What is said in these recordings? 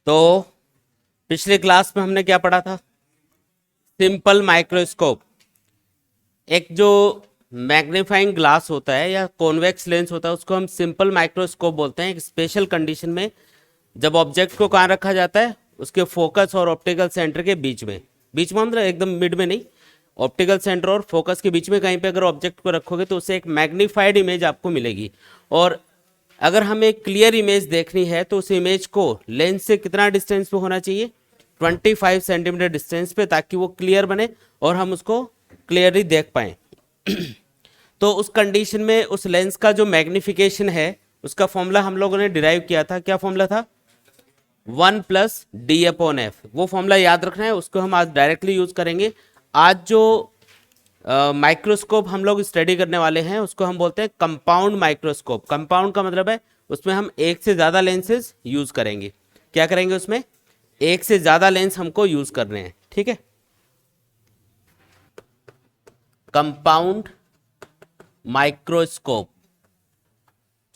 तो पिछले क्लास में हमने क्या पढ़ा था? Simple microscope. एक जो मैग्नीफाइंग ग्लास होता है या कॉन्वेक्स लेंस होता है उसको हम सिंपल माइक्रोस्कोप बोलते हैं। एक स्पेशल कंडीशन में जब ऑब्जेक्ट को कहाँ रखा जाता है, उसके फोकस और ऑप्टिकल सेंटर के बीच में। बीच में मतलब एकदम मिड में नहीं, ऑप्टिकल सेंटर और फोकस के बीच में कहीं पे अगर ऑब्जेक्ट को रखोगे तो उससे एक मैग्नीफाइड इमेज आपको मिलेगी। और अगर हमें क्लियर इमेज देखनी है तो उस इमेज को लेंस से कितना डिस्टेंस पे होना चाहिए? 25 सेंटीमीटर डिस्टेंस पे, ताकि वो क्लियर बने और हम उसको क्लियरली देख पाएं। तो उस कंडीशन में उस लेंस का जो मैग्निफिकेशन है उसका फॉर्मूला हम लोगों ने डिराइव किया था। क्या फॉर्मूला था? 1+d/f। वो फॉर्मूला याद रखना है, उसको हम आज डायरेक्टली यूज करेंगे। आज जो माइक्रोस्कोप हम लोग स्टडी करने वाले हैं उसको हम बोलते हैं कंपाउंड माइक्रोस्कोप। कंपाउंड का मतलब है उसमें हम एक से ज़्यादा लेंसेज यूज करेंगे। क्या करेंगे? उसमें एक से ज़्यादा लेंस हमको यूज करने हैं। ठीक है, कंपाउंड माइक्रोस्कोप।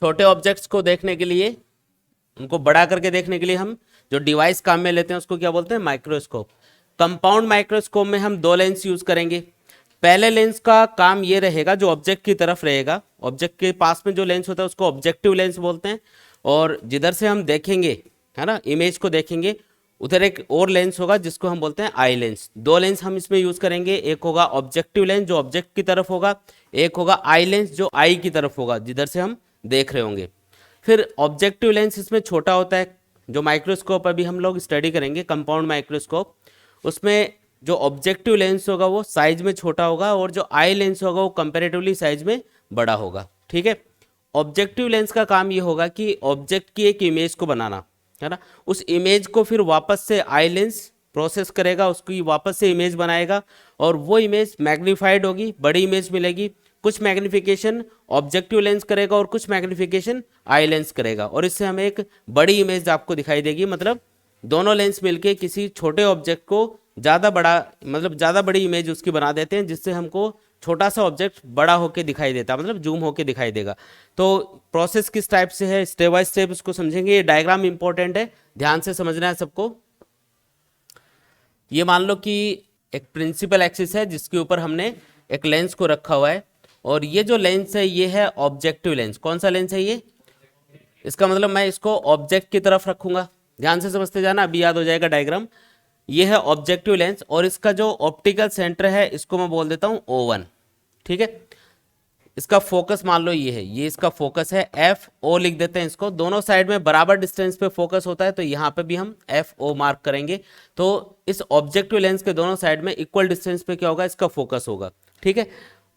छोटे ऑब्जेक्ट्स को देखने के लिए, उनको बड़ा करके देखने के लिए हम जो डिवाइस काम में लेते हैं उसको क्या बोलते हैं? माइक्रोस्कोप। कंपाउंड माइक्रोस्कोप में हम दो लेंस यूज करेंगे। पहले लेंस का काम ये रहेगा, जो ऑब्जेक्ट की तरफ रहेगा, ऑब्जेक्ट के पास में जो लेंस होता है उसको ऑब्जेक्टिव लेंस बोलते हैं। और जिधर से हम देखेंगे, है ना, इमेज को देखेंगे, उधर एक और लेंस होगा जिसको हम बोलते हैं आई लेंस। दो लेंस हम इसमें यूज करेंगे। एक होगा ऑब्जेक्टिव लेंस जो ऑब्जेक्ट की तरफ होगा, एक होगा आई लेंस जो आई की तरफ होगा, जिधर से हम देख रहे होंगे। फिर ऑब्जेक्टिव लेंस इसमें छोटा होता है। जो माइक्रोस्कोप अभी हम लोग स्टडी करेंगे, कंपाउंड माइक्रोस्कोप, उसमें जो ऑब्जेक्टिव लेंस होगा वो साइज में छोटा होगा और जो आई लेंस होगा वो कंपैरेटिवली साइज में बड़ा होगा। ठीक है, ऑब्जेक्टिव लेंस का काम ये होगा कि ऑब्जेक्ट की एक इमेज को बनाना, है ना, उस इमेज को फिर वापस से आई लेंस प्रोसेस करेगा, उसकी वापस से इमेज बनाएगा और वो इमेज मैग्नीफाइड होगी, बड़ी इमेज मिलेगी। कुछ मैग्निफिकेशन ऑब्जेक्टिव लेंस करेगा और कुछ मैग्निफिकेशन आई लेंस करेगा और इससे हमें एक बड़ी इमेज आपको दिखाई देगी। मतलब दोनों लेंस मिलके किसी छोटे ऑब्जेक्ट को ज़्यादा बड़ा, मतलब ज़्यादा बड़ी इमेज उसकी बना देते हैं, जिससे हमको छोटा सा ऑब्जेक्ट बड़ा होके दिखाई देता है, मतलब जूम होके दिखाई देगा। तो प्रोसेस किस टाइप से है, स्टेप बाय स्टेप इसको समझेंगे। ये डायग्राम इंपॉर्टेंट है, ध्यान से समझना है सबको। ये मान लो कि एक प्रिंसिपल एक्सिस है जिसके ऊपर हमने एक लेंस को रखा हुआ है और ये जो लेंस है ये है ऑब्जेक्टिव लेंस। कौन सा लेंस है ये? इसका मतलब मैं इसको ऑब्जेक्ट की तरफ रखूंगा। ध्यान से समझते जाना, अभी याद हो जाएगा डायग्राम। ये है ऑब्जेक्टिव लेंस और इसका जो ऑप्टिकल सेंटर है इसको मैं बोल देता हूं O1। ठीक है, इसका फोकस मान लो ये है, ये इसका फोकस है, FO लिख देते हैं इसको। दोनों साइड में बराबर डिस्टेंस पे फोकस होता है तो यहाँ पे भी हम FO मार्क करेंगे। तो इस ऑब्जेक्टिव लेंस के दोनों साइड में इक्वल डिस्टेंस पे क्या होगा? इसका फोकस होगा। ठीक है,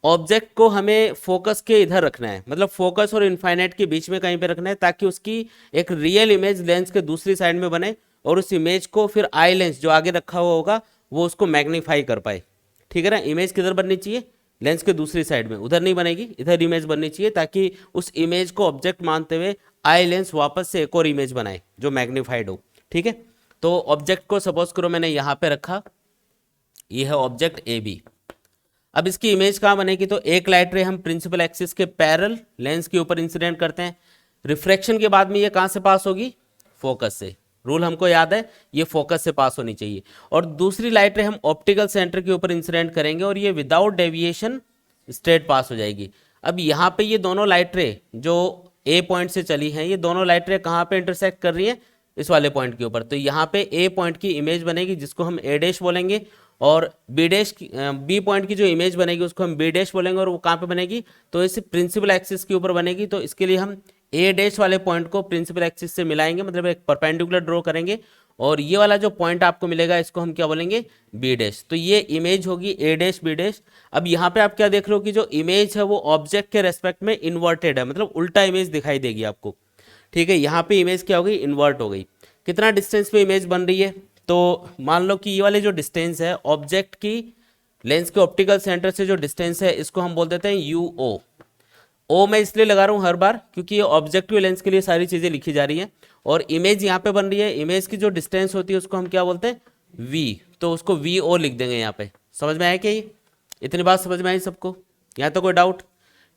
ऑब्जेक्ट को हमें फोकस के इधर रखना है, मतलब फोकस और इनफाइनाइट के बीच में कहीं पे रखना है, ताकि उसकी एक रियल इमेज लेंस के दूसरी साइड में बने और उस इमेज को फिर आई लेंस जो आगे रखा हुआ होगा वो उसको मैग्नीफाई कर पाए। ठीक है ना, इमेज किधर बननी चाहिए? लेंस के दूसरी साइड में, उधर नहीं बनेगी, इधर इमेज बननी चाहिए, ताकि उस इमेज को ऑब्जेक्ट मानते हुए आई लेंस वापस से एक और इमेज बनाए जो मैग्नीफाइड हो। ठीक है, तो ऑब्जेक्ट को सपोज करो मैंने यहाँ पे रखा, ये है ऑब्जेक्ट AB। अब इसकी इमेज कहाँ बनेगी? तो एक लाइट रे हम प्रिंसिपल एक्सिस के पैरेलल लेंस के ऊपर इंसिडेंट करते हैं। रिफ्रैक्शन के बाद में ये कहाँ से पास होगी? फोकस से। रूल हमको याद है, ये फोकस से पास होनी चाहिए। और दूसरी लाइट रे हम ऑप्टिकल सेंटर के ऊपर इंसिडेंट करेंगे और ये विदाउट डेविएशन स्ट्रेट पास हो जाएगी। अब यहाँ पे ये दोनों लाइट रे जो A पॉइंट से चली हैं, ये दोनों लाइट रे कहाँ पे इंटरसेक्ट कर रही है? इस वाले पॉइंट के ऊपर। तो यहाँ पे A पॉइंट की इमेज बनेगी जिसको हम A' बोलेंगे और B पॉइंट की जो इमेज बनेगी उसको हम B' बोलेंगे। और वो कहाँ पे बनेगी? तो इस प्रिंसिपल एक्सिस के ऊपर बनेगी। तो इसके लिए हम A' वाले पॉइंट को प्रिंसिपल एक्सिस से मिलाएंगे, मतलब एक परपेंडिकुलर ड्रॉ करेंगे और ये वाला जो पॉइंट आपको मिलेगा इसको हम क्या बोलेंगे? B'। तो ये इमेज होगी A' B'। अब यहाँ पे आप क्या देख रहे हो कि जो इमेज है वो ऑब्जेक्ट के रेस्पेक्ट में इन्वर्टेड है, मतलब उल्टा इमेज दिखाई देगी आपको। ठीक है, यहाँ पे इमेज क्या हो गई? इन्वर्ट हो गई। कितना डिस्टेंस पे इमेज बन रही है? तो मान लो कि ये वाले जो डिस्टेंस है ऑब्जेक्ट की लेंस के ऑप्टिकल सेंटर से जो डिस्टेंस है इसको हम बोल देते हैं UO। ओ मैं इसलिए लगा रहा हूँ हर बार क्योंकि ये ऑब्जेक्टिव लेंस के लिए सारी चीज़ें लिखी जा रही हैं और इमेज यहाँ पे बन रही है। इमेज की जो डिस्टेंस होती है उसको हम क्या बोलते हैं? V। तो उसको VO लिख देंगे यहाँ पे। समझ में आया क्या? ये इतनी बात समझ में आई सबको? यहाँ तो कोई डाउट?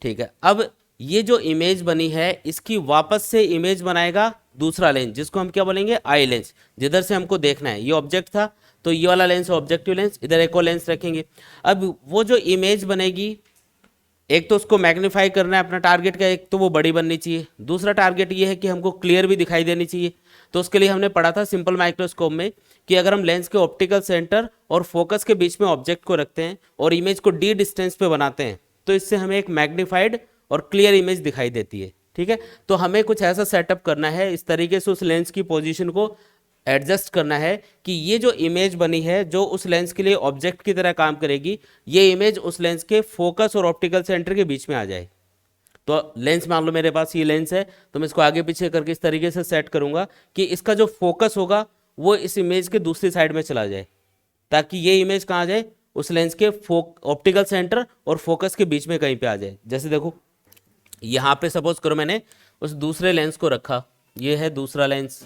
ठीक है, अब ये जो इमेज बनी है इसकी वापस से इमेज बनाएगा दूसरा लेंस जिसको हम क्या बोलेंगे, आई लेंस, जिधर से हमको देखना है। ये ऑब्जेक्ट था तो ये वाला लेंस ऑब्जेक्टिव लेंस, इधर एक और लेंस रखेंगे। अब वो जो इमेज बनेगी, एक तो उसको मैग्नीफाई करना है अपना टारगेट का, एक तो वो बड़ी बननी चाहिए, दूसरा टारगेट ये है कि हमको क्लियर भी दिखाई देनी चाहिए। तो उसके लिए हमने पढ़ा था सिंपल माइक्रोस्कोप में कि अगर हम लेंस के ऑप्टिकल सेंटर और फोकस के बीच में ऑब्जेक्ट को रखते हैं और इमेज को डी डिस्टेंस पे बनाते हैं तो इससे हमें एक मैग्नीफाइड और क्लियर इमेज दिखाई देती है। ठीक है, तो हमें कुछ ऐसा सेटअप करना है, इस तरीके से उस लेंस की पोजीशन को एडजस्ट करना है कि ये जो इमेज बनी है जो उस लेंस के लिए ऑब्जेक्ट की तरह काम करेगी, ये इमेज उस लेंस के फोकस और ऑप्टिकल सेंटर के बीच में आ जाए। तो लेंस मान लो मेरे पास ये लेंस है, तो मैं इसको आगे पीछे करके इस तरीके से सेट करूंगा कि इसका जो फोकस होगा वो इस इमेज के दूसरी साइड में चला जाए, ताकि ये इमेज कहाँ आ जाए, उस लेंस के ऑप्टिकल सेंटर और फोकस के बीच में कहीं पे आ जाए। जैसे देखो यहाँ पे सपोज करो मैंने उस दूसरे लेंस को रखा, ये है दूसरा लेंस,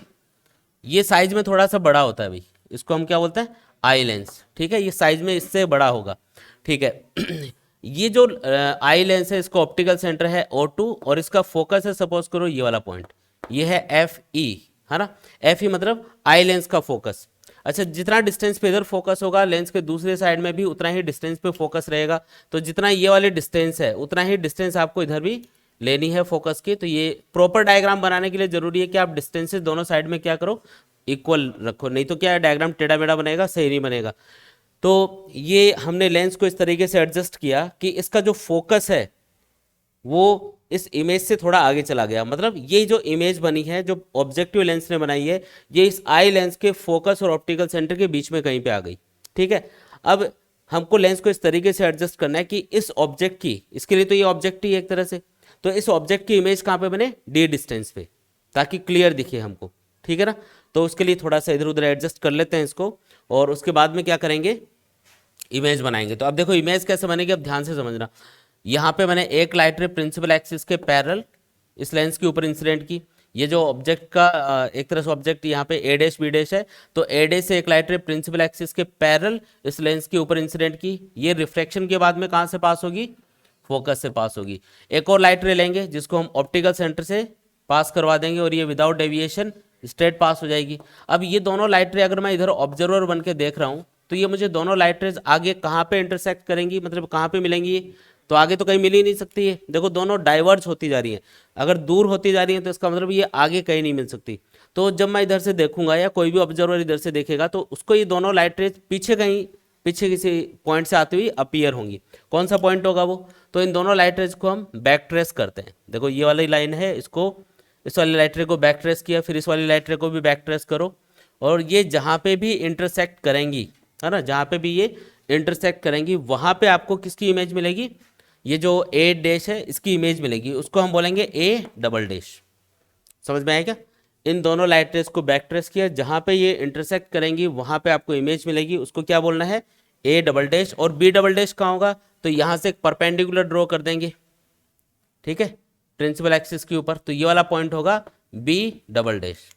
ये साइज में थोड़ा सा बड़ा होता है भाई, इसको हम क्या बोलते हैं, आई लेंस। ठीक है, ये साइज में इससे बड़ा होगा। ठीक है ये जो आई लेंस है इसका ऑप्टिकल सेंटर है O2 और इसका फोकस है सपोज करो ये वाला पॉइंट, ये है FE, है ना। FE मतलब आई लेंस का फोकस। अच्छा, जितना डिस्टेंस पे इधर फोकस होगा लेंस के दूसरे साइड में भी उतना ही डिस्टेंस पे फोकस रहेगा। तो जितना ये वाले डिस्टेंस है उतना ही डिस्टेंस आपको इधर भी लेनी है फोकस की। तो ये प्रॉपर डायग्राम बनाने के लिए जरूरी है कि आप डिस्टेंसेस दोनों साइड में क्या करो, इक्वल रखो, नहीं तो क्या है डायग्राम टेढ़ा मेढ़ा बनेगा, सही नहीं बनेगा। तो ये हमने लेंस को इस तरीके से एडजस्ट किया कि इसका जो फोकस है वो इस इमेज से थोड़ा आगे चला गया, मतलब ये जो इमेज बनी है जो ऑब्जेक्टिव लेंस ने बनाई है ये इस आई लेंस के फोकस और ऑप्टिकल सेंटर के बीच में कहीं पे आ गई। ठीक है, अब हमको लेंस को इस तरीके से एडजस्ट करना है कि इस ऑब्जेक्ट की, इसके लिए तो ये ऑब्जेक्ट ही एक तरह से, तो इस ऑब्जेक्ट की इमेज कहाँ पे बने, डी डिस्टेंस पे, ताकि क्लियर दिखे हमको। ठीक है ना, तो उसके लिए थोड़ा सा इधर उधर एडजस्ट कर लेते हैं इसको, और उसके बाद में क्या करेंगे, इमेज बनाएंगे। तो अब देखो इमेज कैसे बनेगी, अब ध्यान से समझना। यहाँ पे मैंने एक लाइट रे प्रिंसिपल एक्सिस के पैरेलल इस लेंस के ऊपर इंसिडेंट की। ये जो ऑब्जेक्ट का एक तरह से ऑब्जेक्ट यहाँ पे ए डैश बी डैश है, तो ए डैश से एक लाइट रे प्रिंसिपल एक्सिस के पैरेलल इस लेंस के ऊपर इंसिडेंट की। ये रिफ्रैक्शन के बाद में कहाँ से पास होगी, फोकस से पास होगी। एक और लाइट रे लेंगे जिसको हम ऑप्टिकल सेंटर से पास करवा देंगे और ये विदाउट डेविएशन स्ट्रेट पास हो जाएगी। अब ये दोनों लाइट रे अगर मैं इधर ऑब्जर्वर बन के देख रहा हूँ तो ये मुझे दोनों लाइट रेज आगे कहाँ पे इंटरसेक्ट करेंगी, मतलब कहाँ पे मिलेंगी, ये तो आगे तो कहीं मिल ही नहीं सकती है। देखो दोनों डाइवर्ज होती जा रही हैं, अगर दूर होती जा रही हैं तो इसका मतलब ये आगे कहीं नहीं मिल सकती। तो जब मैं इधर से देखूंगा या कोई भी ऑब्जर्वर इधर से देखेगा तो उसको ये दोनों लाइट रेज पीछे कहीं, पीछे किसी पॉइंट से आती हुई अपीयर होंगी। कौन सा पॉइंट होगा वो, तो इन दोनों लाइट रेज को हम बैक ट्रेस करते हैं। देखो ये वाली लाइन है, इसको इस वाली लाइट रे को बैक ट्रेस किया, फिर इस वाली लाइट रे को भी बैक ट्रेस करो, और ये जहाँ पे भी इंटरसेक्ट करेंगी, है ना, जहाँ पे भी ये इंटरसेक्ट करेंगी वहाँ पे आपको किसकी इमेज मिलेगी, ये जो ए डैश है इसकी इमेज मिलेगी, उसको हम बोलेंगे ए डबल डैश। समझ में आया क्या, इन दोनों लाइट रेस को बैक ट्रेस किया, जहाँ पे ये इंटरसेक्ट करेंगी वहाँ पे आपको इमेज मिलेगी, उसको क्या बोलना है, ए डबल डैश। और बी डबल डैश कहाँ होगा, तो यहाँ से एक परपेंडिकुलर ड्रॉ कर देंगे, ठीक है, प्रिंसिपल एक्सिस के ऊपर, तो ये वाला पॉइंट होगा बी डबल डैश।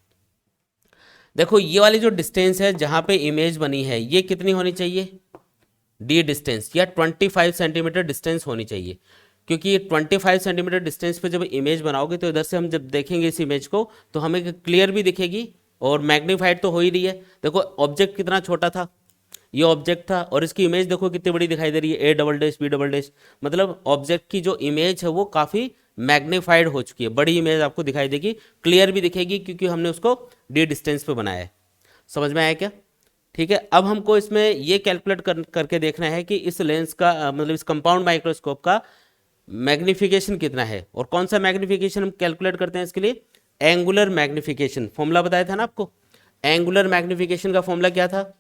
देखो ये वाली जो डिस्टेंस है जहाँ पे इमेज बनी है ये कितनी होनी चाहिए, डी डिस्टेंस या 25 सेंटीमीटर डिस्टेंस होनी चाहिए, क्योंकि 25 सेंटीमीटर डिस्टेंस पे जब इमेज बनाओगे तो इधर से हम जब देखेंगे इस इमेज को तो हमें क्लियर भी दिखेगी और मैग्नीफाइड तो हो ही रही है। देखो ऑब्जेक्ट कितना छोटा था, ये ऑब्जेक्ट था और इसकी इमेज देखो कितनी बड़ी दिखाई दे रही है, A double dash B double dash, मतलब ऑब्जेक्ट की जो इमेज है वो काफ़ी मैग्नीफाइड हो चुकी है, बड़ी इमेज आपको दिखाई देगी, क्लियर भी दिखेगी क्योंकि हमने उसको डी डिस्टेंस पे बनाया है। समझ में आया क्या, ठीक है। अब हमको इसमें ये कैलकुलेट करके देखना है कि इस लेंस का मतलब इस कंपाउंड माइक्रोस्कोप का मैग्निफिकेशन कितना है, और कौन सा मैग्निफिकेशन हम कैलकुलेट करते हैं इसके लिए, एंगुलर मैग्निफिकेशन। फॉर्मूला बताया था ना आपको, एंगुलर मैग्निफिकेशन का फॉर्मूला क्या था,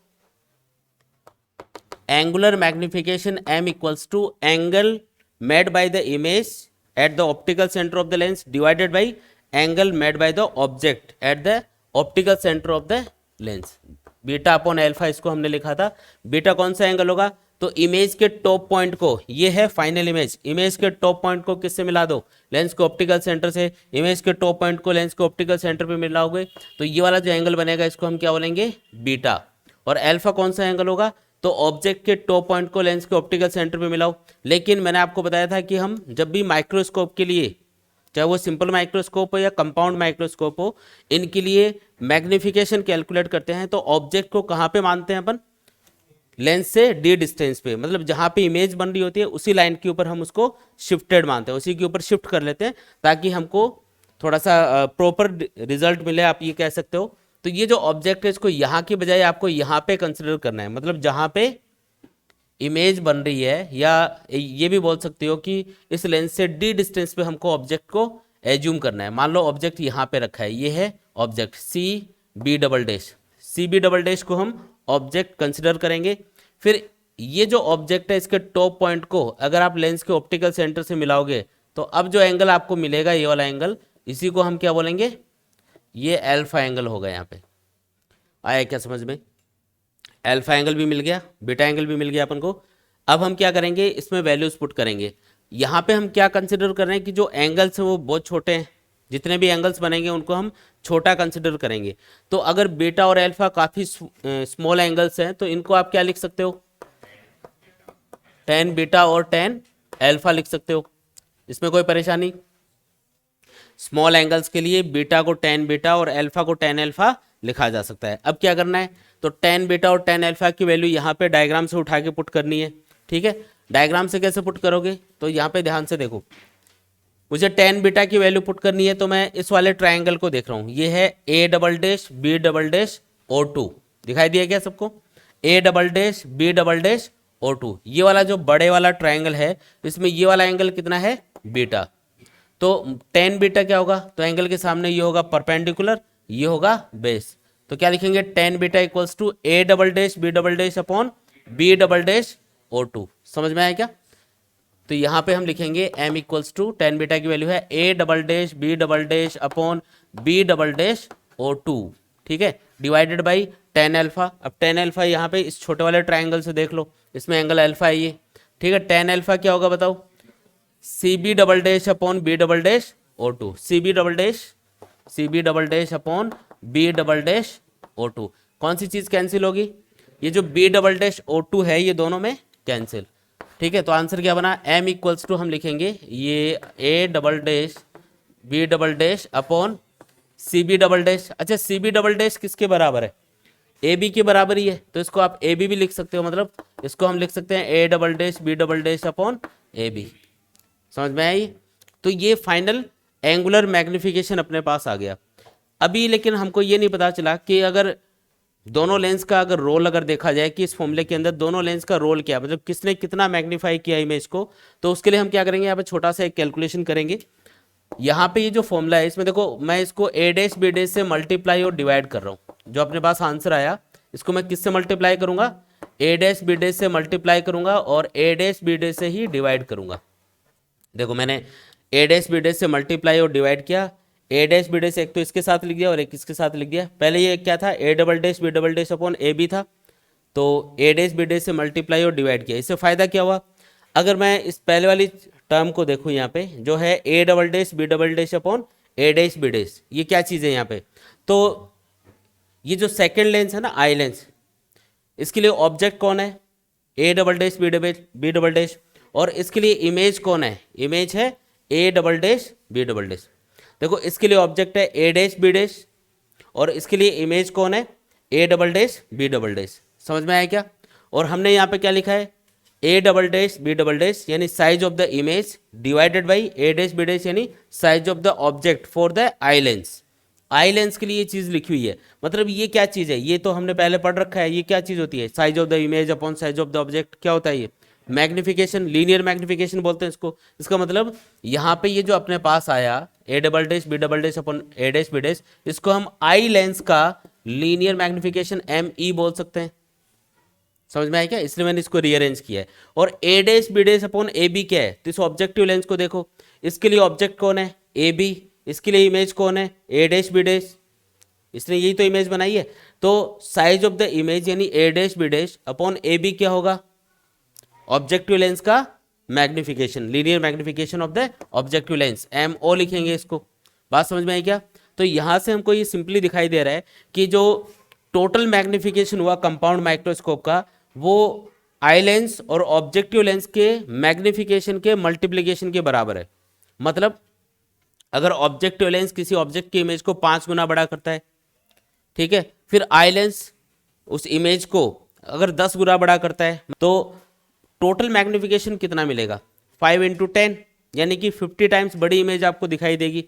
angular magnification m equals to angle made by the image at the optical centre of the lens divided by angle made by the object at the optical centre of the lens. Beta upon alpha इसको हमने लिखा था। Beta कौन सा angle होगा, तो image के top point को, ये है फाइनल इमेज, इमेज के टॉप पॉइंट को किससे मिला दो, लेंस के ऑप्टिकल सेंटर से, इमेज के टॉप पॉइंट को लेंस के ऑप्टिकल सेंटर पे मिलाओगे तो ये वाला जो एंगल बनेगा इसको हम क्या बोलेंगे, बीटा। और अल्फा कौन सा एंगल होगा, तो ऑब्जेक्ट के टॉप पॉइंट को लेंस के ऑप्टिकल सेंटर पे मिलाओ। लेकिन मैंने आपको बताया था कि हम जब भी माइक्रोस्कोप के लिए चाहे वो सिंपल माइक्रोस्कोप हो या कंपाउंड माइक्रोस्कोप हो, इनके लिए मैग्निफिकेशन कैलकुलेट करते हैं तो ऑब्जेक्ट को कहाँ पे मानते हैं अपन, लेंस से डी डिस्टेंस पे, मतलब जहाँ पे इमेज बन रही होती है उसी लाइन के ऊपर हम उसको शिफ्टेड मानते हैं, उसी के ऊपर शिफ्ट कर लेते हैं ताकि हमको थोड़ा सा प्रॉपर रिजल्ट मिले, आप ये कह सकते हो। तो ये जो ऑब्जेक्ट है इसको यहाँ की बजाय आपको यहाँ पे कंसिडर करना है, मतलब जहाँ पे इमेज बन रही है, या ये भी बोल सकते हो कि इस लेंस से डी डिस्टेंस पे हमको ऑब्जेक्ट को एज्यूम करना है। मान लो ऑब्जेक्ट यहाँ पे रखा है, ये है object C B double dash, C B double dash को हम ऑब्जेक्ट कंसिडर करेंगे। फिर ये जो ऑब्जेक्ट है इसके टॉप पॉइंट को अगर आप लेंस के ऑप्टिकल सेंटर से मिलाओगे तो अब जो एंगल आपको मिलेगा ये वाला एंगल, इसी को हम क्या बोलेंगे, ये अल्फा एंगल होगा। यहाँ पे आया क्या समझ में, अल्फा एंगल भी मिल गया, बीटा एंगल भी मिल गया अपन को। अब हम क्या करेंगे, इसमें वैल्यूज पुट करेंगे। यहाँ पे हम क्या कंसिडर कर रहे हैं कि जो एंगल्स हैं वो बहुत छोटे हैं, जितने भी एंगल्स बनेंगे उनको हम छोटा कंसिडर करेंगे। तो अगर बीटा और अल्फा काफ़ी स्मॉल एंगल्स हैं तो इनको आप क्या लिख सकते हो, tan बीटा और tan अल्फा लिख सकते हो, इसमें कोई परेशानी। स्मॉल एंगल्स के लिए बीटा को tan बीटा और अल्फा को tan अल्फा लिखा जा सकता है। अब क्या करना है, तो tan बीटा और tan अल्फा की वैल्यू यहाँ पे डायग्राम से उठा के पुट करनी है। ठीक है, डायग्राम से कैसे पुट करोगे, तो यहाँ पे ध्यान से देखो, मुझे tan बीटा की वैल्यू पुट करनी है तो मैं इस वाले ट्राइंगल को देख रहा हूँ, ये है a double dash B double dash और 2, दिखाई दिया क्या सबको, a double dash B double dash और 2। ये वाला जो बड़े वाला ट्राइंगल है इसमें ये वाला एंगल कितना है, बीटा। तो tan बीटा क्या होगा, तो एंगल के सामने ये होगा परपेंडिकुलर, ये होगा बेस। तो क्या लिखेंगे, tan beta equals to a double dash B double dash upon B double dash और 2। समझ में आया क्या, तो यहाँ पे हम लिखेंगे m equals to tan beta की वैल्यू है a double dash B double dash upon B double dash और 2, ठीक है, डिवाइडेड बाई tan अल्फा। अब tan अल्फा यहाँ पे इस छोटे वाले ट्राइंगल से देख लो, इसमें एंगल अल्फा है ये, ठीक है। tan अल्फा क्या होगा बताओ, C B double dash upon B double dash और 2, C B double dash upon B double dash और 2। कौन सी चीज़ कैंसिल होगी, ये जो बी डबल डैश और 2 है ये दोनों में कैंसिल, ठीक है। तो आंसर क्या बना, m इक्वल्स टू हम लिखेंगे ये a double dash B double dash upon C B double dash. अच्छा, सी बी डबल डैश किसके बराबर है, ए बी के बराबर ही है, तो इसको आप ए बी भी लिख सकते हो, मतलब इसको हम लिख सकते हैं a double dash B double dash upon A B. समझ में आई, तो ये फाइनल एंगुलर मैग्निफिकेशन अपने पास आ गया। अभी लेकिन हमको ये नहीं पता चला कि अगर दोनों लेंस का अगर रोल अगर देखा जाए कि इस फॉर्मूले के अंदर दोनों लेंस का रोल क्या, मतलब किसने कितना मैग्नीफाई किया इमेज को, तो उसके लिए हम क्या करेंगे, यहाँ पे छोटा सा एक कैलकुलेशन करेंगे। यहाँ पे ये जो फॉर्मूला है इसमें देखो, मैं इसको a डैश बी डैश से मल्टीप्लाई और डिवाइड कर रहा हूँ। जो अपने पास आंसर आया इसको मैं किससे मल्टीप्लाई करूंगा, a डैश बी डैश से मल्टीप्लाई करूंगा और a डैश बी डैश से ही डिवाइड करूंगा। देखो मैंने a डैश बी डैश से मल्टीप्लाई और डिवाइड किया, a डैश बी डैश एक तो इसके साथ लिख दिया और एक इसके साथ लिख दिया। पहले ये क्या था, a double dash B double dash upon A B था, तो a डैश बी डैश से मल्टीप्लाई और डिवाइड किया। इससे फ़ायदा क्या हुआ, अगर मैं इस पहले वाली टर्म को देखूँ यहाँ पे जो है a double dash B double dash upon A dash B dash, ये क्या चीज़ है यहाँ पे, तो ये जो सेकेंड लेंस है ना आई लेंस, इसके लिए ऑब्जेक्ट कौन है, a double dash B double dash, और इसके लिए इमेज कौन है, इमेज है a double dash B double dash. देखो इसके लिए ऑब्जेक्ट है a डैश बी डैश और इसके लिए इमेज कौन है, a double dash B double dash. समझ में आया क्या, और हमने यहाँ पे क्या लिखा है, a double dash B double dash यानी size of the image divided by a dash B dash यानी size of the object for the eye lens. Eye lens के लिए ये चीज़ लिखी हुई है, मतलब ये क्या चीज़ है, ये तो हमने पहले पढ़ रखा है, ये क्या चीज़ होती है, size of the image upon size of the object, क्या होता है ये, मैग्निफिकेशन, लीनियर मैग्निफिकेशन बोलते हैं इसको। इसका मतलब यहाँ पे ये जो अपने पास आया a double dash B double dash upon A dash B dash, इसको हम आई लेंस का लीनियर मैग्निफिकेशन ME बोल सकते हैं। समझ में आया क्या, इसलिए मैंने इसको रीअरेंज किया है। और a dash B dash upon A B क्या है, तो इस ऑब्जेक्टिव लेंस को देखो, इसके लिए ऑब्जेक्ट कौन है, ए बी, इसके लिए इमेज कौन है, a डैश बी डैश, इसने यही तो इमेज बनाई है। तो साइज ऑफ द इमेज यानी a dash B dash upon A B क्या होगा, ऑब्जेक्टिव लेंस का magnification, linear magnification of the objective lens, MO लिखेंगे इसको। बात समझ में आई क्या, तो यहाँ से हमको ये सिंपली दिखाई दे रहा है कि जो टोटल मैग्निफिकेशन हुआ कंपाउंड माइक्रोस्कोप का वो आई लेंस और ऑब्जेक्टिव लेंस के मैग्निफिकेशन के मल्टीप्लिकेशन के बराबर है। मतलब अगर ऑब्जेक्टिव लेंस किसी ऑब्जेक्ट की इमेज को 5 गुना बड़ा करता है, ठीक है, फिर आई लेंस उस इमेज को अगर 10 गुना बड़ा करता है, तो टोटल मैग्निफिकेशन कितना मिलेगा? 5 × 10, यानी कि 50 टाइम्स बड़ी इमेज आपको दिखाई देगी।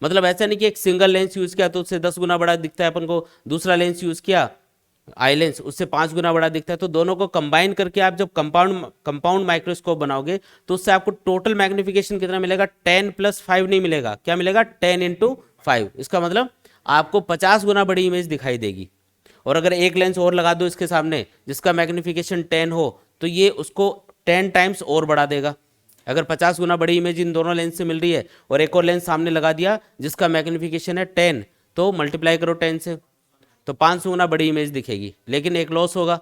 मतलब ऐसा नहीं कि एक सिंगल लेंस यूज़ किया तो उससे 10 गुना बड़ा दिखता है अपन को, दूसरा लेंस यूज़ किया आई लेंस उससे 5 गुना बड़ा दिखता है। तो दोनों को कंबाइन करके आप जब कंपाउंड माइक्रोस्कोप बनाओगे तो उससे आपको टोटल मैग्निफिकेशन कितना मिलेगा? 10 + 5 नहीं मिलेगा, क्या मिलेगा? 10 × 5। इसका मतलब आपको 50 गुना बड़ी इमेज दिखाई देगी। और अगर एक लेंस और लगा दो इसके सामने जिसका मैग्निफिकेशन 10 हो, तो ये उसको 10 टाइम्स और बढ़ा देगा। अगर 50 गुना बड़ी इमेज इन दोनों लेंस से मिल रही है और एक और लेंस सामने लगा दिया जिसका मैग्निफिकेशन है 10, तो मल्टीप्लाई करो 10 से, तो 500 गुना बड़ी इमेज दिखेगी। लेकिन एक लॉस होगा,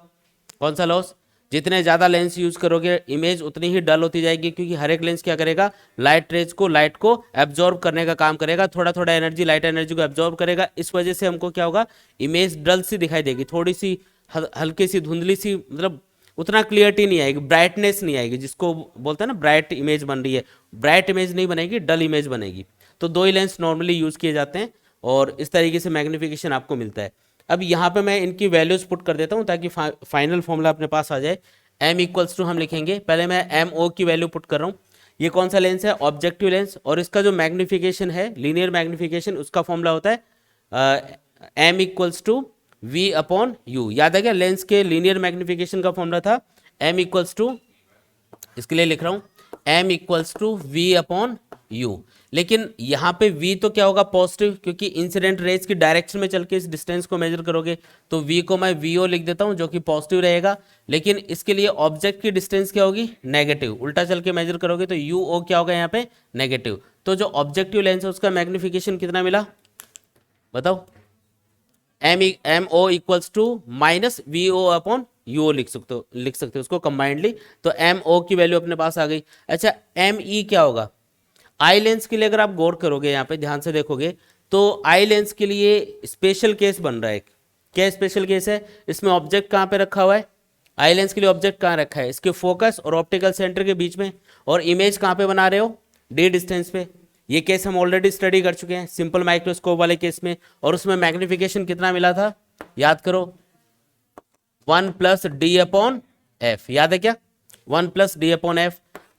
कौन सा लॉस? जितने ज़्यादा लेंस यूज़ करोगे इमेज उतनी ही डल होती जाएगी, क्योंकि हर एक लेंस क्या करेगा? लाइट को एब्जॉर्ब करने का काम करेगा, थोड़ा थोड़ा एनर्जी, लाइट एनर्जी को एब्जॉर्ब करेगा। इस वजह से हमको क्या होगा? इमेज डल सी दिखाई देगी, थोड़ी सी हल्की सी धुंधली सी, मतलब उतना क्लियरिटी नहीं आएगी, ब्राइटनेस नहीं आएगी, जिसको बोलते हैं ना ब्राइट इमेज बन रही है। ब्राइट इमेज नहीं बनेगी, डल इमेज बनेगी। तो 2 ही लेंस नॉर्मली यूज़ किए जाते हैं और इस तरीके से मैग्निफिकेशन आपको मिलता है। अब यहाँ पे मैं इनकी वैल्यूज पुट कर देता हूँ ताकि फाइनल फॉर्मूला अपने पास आ जाए। m = हम लिखेंगे, पहले मैं MO की वैल्यू पुट कर रहा हूँ। ये कौन सा लेंस है? Objective lens. और इसका जो मैग्निफिकेशन है, लीनियर मैग्निफिकेशन, उसका फॉर्मूला होता है m = v/u। याद है क्या? लेंस के लीनियर मैग्निफिकेशन का फॉर्मूला था m = इसके लिए लिख रहा हूँ m = v/u। लेकिन यहाँ पे v तो क्या होगा? पॉजिटिव, क्योंकि इंसिडेंट रेज की डायरेक्शन में चल के इस डिस्टेंस को मेजर करोगे, तो v को मैं vo लिख देता हूँ जो कि पॉजिटिव रहेगा। लेकिन इसके लिए ऑब्जेक्ट की डिस्टेंस क्या होगी? नेगेटिव। उल्टा चल के मेजर करोगे तो uo क्या होगा यहाँ पे? नेगेटिव। तो जो ऑब्जेक्टिव लेंस है उसका मैग्निफिकेशन कितना मिला बताओ? MO = -VO/UO लिख सकते हो उसको कंबाइंडली। तो MO की वैल्यू अपने पास आ गई। अच्छा, ME क्या होगा? आई लेंस के लिए अगर आप गौर करोगे, यहाँ पे ध्यान से देखोगे, तो आई लेंस के लिए स्पेशल केस बन रहा है। क्या स्पेशल केस है? इसमें ऑब्जेक्ट कहाँ पे रखा हुआ है? आई लेंस के लिए ऑब्जेक्ट कहाँ रखा है? इसके फोकस और ऑप्टिकल सेंटर के बीच में। और इमेज कहाँ पे बना रहे हो? d डिस्टेंस पे। ये केस हम ऑलरेडी स्टडी कर चुके हैं सिंपल माइक्रोस्कोप वाले केस में, और उसमें मैग्निफिकेशन कितना मिला था? याद करो, 1 + d/f। याद है क्या? 1 + d/f।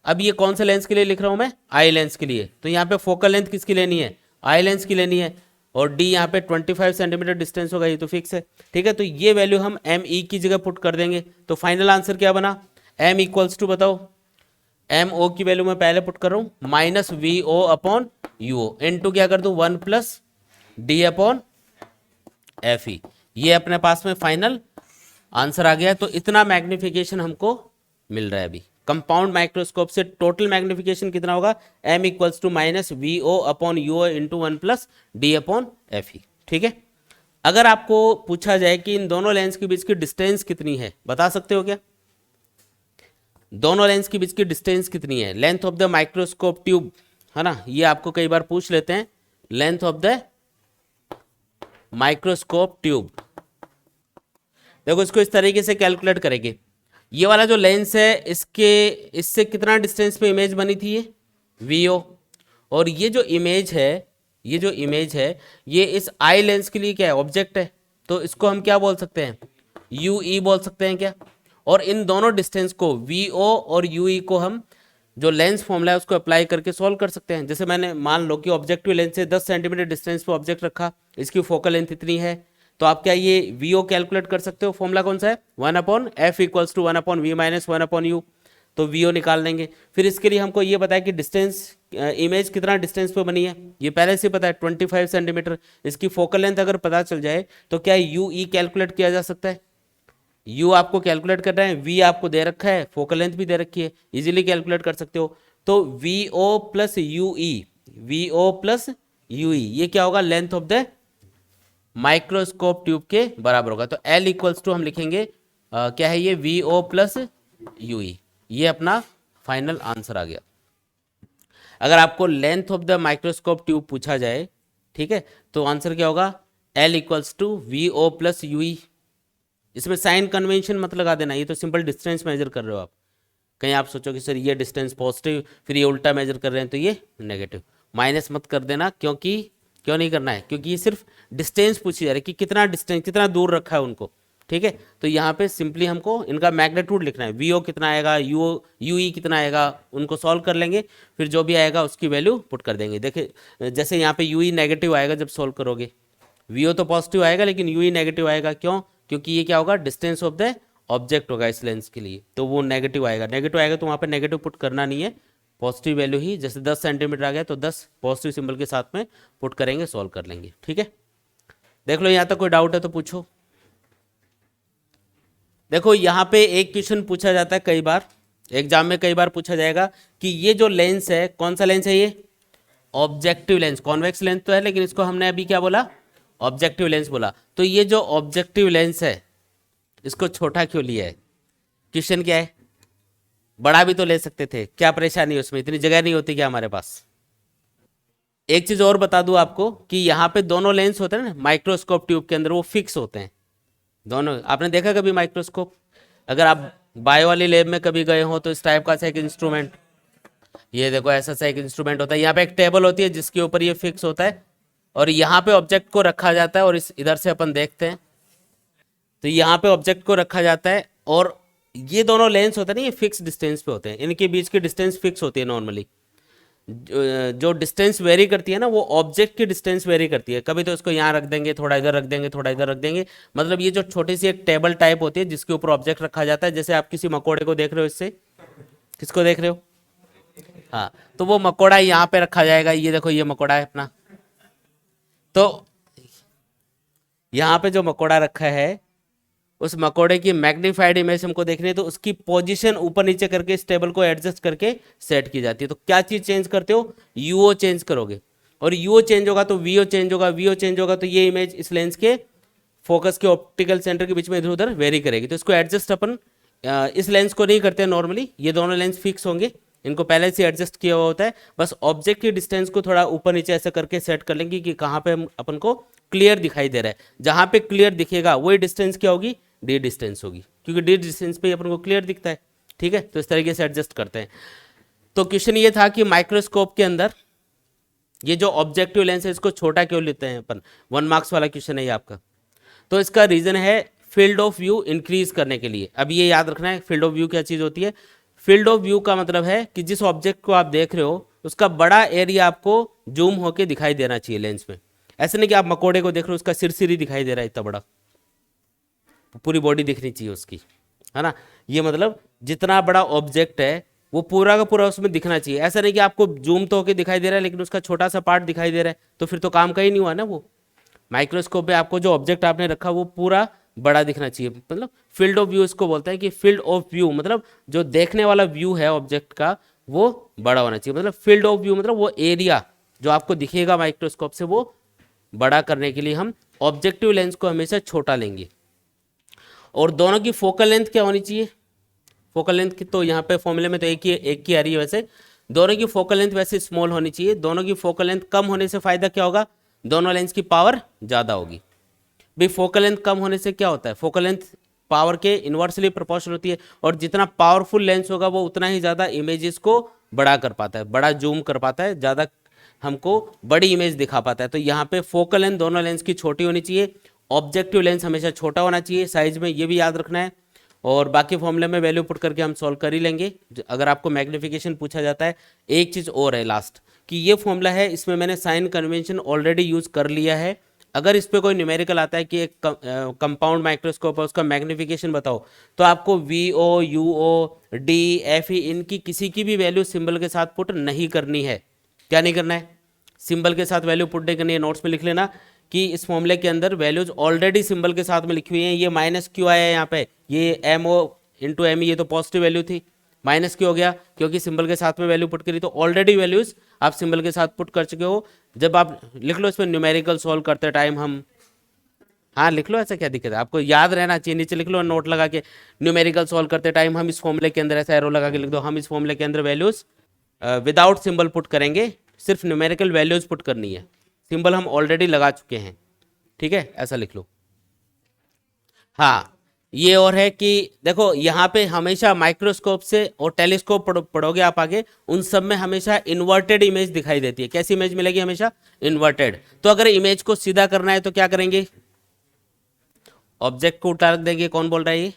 अब ये कौन से लेंस के लिए लिख रहा हूं मैं? आई लेंस के लिए। तो यहाँ पे फोकल लेंथ किसकी लेनी है? आई लेंस की लेनी है। और d यहाँ पे 25 सेंटीमीटर डिस्टेंस होगा, ये तो फिक्स है, ठीक है। तो ये वैल्यू हम ME की जगह पुट कर देंगे। तो फाइनल आंसर क्या बना? m = बताओ, MO की वैल्यू मैं पहले पुट कर रहा हूँ -VO/UO इनटू क्या कर दूं? 1 + d/Fe। ये अपने पास में फाइनल आंसर आ गया। तो इतना मैग्निफिकेशन हमको मिल रहा है अभी। कंपाउंड माइक्रोस्कोप से टोटल मैग्निफिकेशन कितना होगा? m = -VO/UO into 1 + d/Fe। ठीक है। अगर आपको पूछा जाए कि इन दोनों लेंस के बीच की डिस्टेंस कितनी है, बता सकते हो क्या? दोनों लेंस के बीच की डिस्टेंस कितनी है? Length of the microscope tube, है ना, ये आपको कई बार पूछ लेते हैं। Length of the microscope tube, देखो इसको इस तरीके से कैलकुलेट करेंगे। ये वाला जो लेंस है इससे कितना डिस्टेंस पे इमेज बनी थी? ये VO। और ये जो इमेज है ये इस आई लेंस के लिए क्या है? ऑब्जेक्ट है। तो इसको हम क्या बोल सकते हैं? UE बोल सकते हैं क्या? और इन दोनों डिस्टेंस को VO और UE को हम जो लेंस फॉर्मूला है उसको अप्लाई करके सॉल्व कर सकते हैं। जैसे मैंने मान लो कि ऑब्जेक्टिव लेंस से 10 सेंटीमीटर डिस्टेंस पे ऑब्जेक्ट रखा, इसकी फोकल लेंथ इतनी है, तो आप क्या ये VO कैलकुलेट कर सकते हो? फॉर्मूला कौन सा है? 1/f = 1/v - 1/u। तो VO निकाल लेंगे। फिर इसके लिए हमको ये बताया कि डिस्टेंस, इमेज कितना डिस्टेंस पे बनी है, ये पहले से पता है 25 सेंटीमीटर। इसकी फोकल लेंथ अगर पता चल जाए तो क्या UE कैलकुलेट किया जा सकता है? U आपको कैलकुलेट करना है, V आपको दे रखा है, फोकल लेंथ भी दे रखी है, इजीली कैलकुलेट कर सकते हो। तो VO + UE ये क्या होगा? Length of the microscope tube के बराबर होगा। तो L = हम लिखेंगे क्या है ये? VO + UE। ये अपना फाइनल आंसर आ गया। अगर आपको length of the microscope tube पूछा जाए, ठीक है, तो आंसर क्या होगा? L = VO + UE। इसमें साइन कन्वेंशन मत लगा देना, ये तो सिंपल डिस्टेंस मेजर कर रहे हो आप। कहीं आप सोचो कि सर ये डिस्टेंस पॉजिटिव, फिर ये उल्टा मेजर कर रहे हैं तो ये नेगेटिव। माइनस मत कर देना, क्योंकि क्यों नहीं करना है, क्योंकि ये सिर्फ डिस्टेंस पूछी जा रही है कि कितना डिस्टेंस, कितना दूर रखा है उनको, ठीक है। तो यहाँ पे सिंपली हमको इनका मैग्नीट्यूड लिखना है, वी ओ कितना आएगा, यू ई कितना आएगा, उनको सॉल्व कर लेंगे, फिर जो भी आएगा उसकी वैल्यू पुट कर देंगे। देखिए जैसे यहाँ पे यू ई नेगेटिव आएगा जब सॉल्व करोगे, वी ओ तो पॉजिटिव आएगा लेकिन यू ई नेगेटिव आएगा, क्यों, क्योंकि ये क्या होगा, डिस्टेंस ऑफ द ऑब्जेक्ट होगा इस लेंस के लिए, तो वो नेगेटिव आएगा। नेगेटिव आएगा तो वहाँ पे नेगेटिव पुट करना नहीं है, पॉजिटिव वैल्यू ही, जैसे 10 सेंटीमीटर आ गया तो 10 पॉजिटिव सिंबल के साथ में पुट करेंगे, सॉल्व कर लेंगे, ठीक है। देख लो यहाँ तक कोई डाउट है तो पूछो। देखो यहाँ पे एक क्वेश्चन पूछा जाता है कई बार, एग्जाम में कई बार पूछा जाएगा कि ये जो लेंस है कौन सा लेंस है, ये ऑब्जेक्टिव लेंस, कॉन्वेक्स लेंस तो है लेकिन इसको हमने अभी क्या बोला, ऑब्जेक्टिव लेंस बोला। तो ये जो ऑब्जेक्टिव लेंस है इसको छोटा क्यों लिया है, क्वेश्चन क्या है, बड़ा भी तो ले सकते थे, क्या परेशानी है उसमें, इतनी जगह नहीं होती क्या हमारे पास। एक चीज और बता दूं आपको कि यहाँ पे दोनों लेंस होते हैं ना माइक्रोस्कोप ट्यूब के अंदर, वो फिक्स होते हैं दोनों। आपने देखा कभी माइक्रोस्कोप, अगर आप बायो वाली लैब में कभी गए हो तो इस टाइप का सा एक इंस्ट्रूमेंट, ये देखो ऐसा सा एक इंस्ट्रूमेंट होता है, यहाँ पे एक टेबल होती है जिसके ऊपर ये फिक्स होता है और यहाँ पे ऑब्जेक्ट को रखा जाता है, और इस इधर से अपन देखते हैं तो यहाँ पे ऑब्जेक्ट को रखा जाता है, और ये दोनों लेंस होते हैं ना ये फिक्स डिस्टेंस पे होते हैं, इनके बीच की डिस्टेंस फिक्स होती है नॉर्मली। जो डिस्टेंस वेरी करती है ना वो ऑब्जेक्ट की डिस्टेंस वेरी करती है, कभी तो इसको यहाँ रख देंगे, थोड़ा इधर रख देंगे, थोड़ा इधर रख देंगे, मतलब ये जो छोटी सी एक टेबल टाइप होती है जिसके ऊपर ऑब्जेक्ट रखा जाता है, जैसे आप किसी मकोड़े को देख रहे हो, इससे किसको देख रहे हो, हाँ, तो वो मकोड़ा यहाँ पे रखा जाएगा, ये देखो ये मकोड़ा है अपना, तो यहाँ पे जो मकोड़ा रखा है उस मकोड़े की मैग्नीफाइड इमेज हमको देखनी है, तो उसकी पोजीशन ऊपर नीचे करके इस टेबल को एडजस्ट करके सेट की जाती है। तो क्या चीज चेंज करते हो, यूओ चेंज करोगे, और यूओ चेंज होगा तो वीओ चेंज होगा, वीओ चेंज होगा तो ये इमेज इस लेंस के फोकस के ऑप्टिकल सेंटर के बीच में इधर उधर वेरी करेगी। तो इसको एडजस्ट अपन इस लेंस को नहीं करते नॉर्मली, ये दोनों लेंस फिक्स होंगे, इनको पहले से एडजस्ट किया हुआ होता है, बस ऑब्जेक्ट की डिस्टेंस को थोड़ा ऊपर नीचे ऐसे करके सेट कर लेंगे कि कहाँ पे हम अपन को क्लियर दिखाई दे रहा है, जहाँ पे क्लियर दिखेगा वही डिस्टेंस क्या होगी, डी डिस्टेंस होगी, क्योंकि डी डिस्टेंस पे अपन को क्लियर दिखता है, ठीक है। तो इस तरीके से एडजस्ट करते हैं। तो क्वेश्चन ये था कि माइक्रोस्कोप के अंदर ये जो ऑब्जेक्टिव लेंस है इसको छोटा क्यों लेते हैं अपन, 1 मार्क्स वाला क्वेश्चन है ये आपका। तो इसका रीजन है फील्ड ऑफ व्यू इंक्रीज करने के लिए। अब ये याद रखना है फील्ड ऑफ व्यू क्या चीज होती है, फील्ड ऑफ व्यू का मतलब है कि जिस ऑब्जेक्ट को आप देख रहे हो उसका बड़ा एरिया आपको जूम होके दिखाई देना चाहिए लेंस में। ऐसे नहीं कि आप मकोड़े को देख रहे हो उसका सिर ही दिखाई दे रहा है इतना बड़ा, पूरी बॉडी दिखनी चाहिए उसकी, है ना। ये मतलब जितना बड़ा ऑब्जेक्ट है वो पूरा का पूरा उसमें दिखना चाहिए। ऐसा नहीं कि आपको जूम तो होके दिखाई दे रहा है लेकिन उसका छोटा सा पार्ट दिखाई दे रहा है, तो फिर तो काम का ही नहीं हुआ ना। वो माइक्रोस्कोप पे आपको जो ऑब्जेक्ट आपने रखा वो पूरा बड़ा दिखना चाहिए, मतलब फील्ड ऑफ व्यू इसको बोलते हैं कि फील्ड ऑफ व्यू मतलब जो देखने वाला व्यू है ऑब्जेक्ट का वो बड़ा होना चाहिए। मतलब फील्ड ऑफ व्यू मतलब वो एरिया जो आपको दिखेगा माइक्रोस्कोप से वो बड़ा करने के लिए हम ऑब्जेक्टिव लेंस को हमेशा छोटा लेंगे। और दोनों की फोकल लेंथ क्या होनी चाहिए, फोकल लेंथ की तो यहाँ पे फॉर्मूले में तो एक ही आ रही है, वैसे दोनों की फोकल लेंथ वैसे स्मॉल होनी चाहिए। दोनों की फोकल लेंथ कम होने से फायदा क्या होगा, दोनों लेंस की पावर ज़्यादा होगी। भाई फोकल लेंथ कम होने से क्या होता है, फोकल लेंथ पावर के इन्वर्सली प्रोपोर्शनल होती है, और जितना पावरफुल लेंस होगा वो उतना ही ज़्यादा इमेजेस को बड़ा कर पाता है, बड़ा जूम कर पाता है, ज़्यादा हमको बड़ी इमेज दिखा पाता है। तो यहाँ पे फोकल लेंथ दोनों लेंस की छोटी होनी चाहिए, ऑब्जेक्टिव लेंस हमेशा छोटा होना चाहिए साइज में, ये भी याद रखना है। और बाकी फॉर्मूले में वैल्यू पुट करके हम सॉल्व कर ही लेंगे। अगर आपको मैग्निफिकेशन पूछा जाता है, एक चीज़ और है लास्ट कि ये फॉर्मूला है इसमें मैंने साइन कन्वेंशन ऑलरेडी यूज़ कर लिया है। अगर इस पर कोई न्यूमेरिकल आता है कि एक कंपाउंड माइक्रोस्कोप है उसका मैग्निफिकेशन बताओ, तो आपको V O U O D F E इनकी किसी की भी वैल्यू सिंबल के साथ पुट नहीं करनी है। क्या नहीं करना है, सिंबल के साथ वैल्यू पुट नहीं करनी है। नोट्स में लिख लेना कि इस फॉर्मूले के अंदर वैल्यूज ऑलरेडी सिंबल के साथ में लिखी हुई हैं। ये माइनस क्यों आया है यहाँ पे, ये एम ओ इंटू एम, ये तो पॉजिटिव वैल्यू थी, माइनस क्यों हो गया, क्योंकि सिंबल के साथ में वैल्यू पुट करी। तो ऑलरेडी वैल्यूज आप सिंबल के साथ पुट कर चुके हो। जब आप लिख लो इसमें न्यूमेरिकल सॉल्व करते टाइम हम, हाँ लिख लो, ऐसा क्या दिक्कत है, आपको याद रहना चाहिए, नीचे लिख लो नोट लगा के, न्यूमेरिकल सॉल्व करते टाइम हम इस फॉर्मूले के अंदर ऐसा एरो लगा के लिख दो, हम इस फॉर्मूले के अंदर वैल्यूज विदाउट सिंबल पुट करेंगे, सिर्फ न्यूमेरिकल वैल्यूज पुट करनी है, सिंबल हम ऑलरेडी लगा चुके हैं, ठीक है, ऐसा लिख लो। हाँ ये और है कि देखो यहाँ पे हमेशा माइक्रोस्कोप से और टेलीस्कोप पढ़ोगे आप आगे, उन सब में हमेशा इन्वर्टेड इमेज दिखाई देती है। कैसी इमेज मिलेगी? हमेशा इन्वर्टेड। तो अगर इमेज को सीधा करना है तो क्या करेंगे? ऑब्जेक्ट को उल्टा रख देंगे। कौन बोल रहा है ये?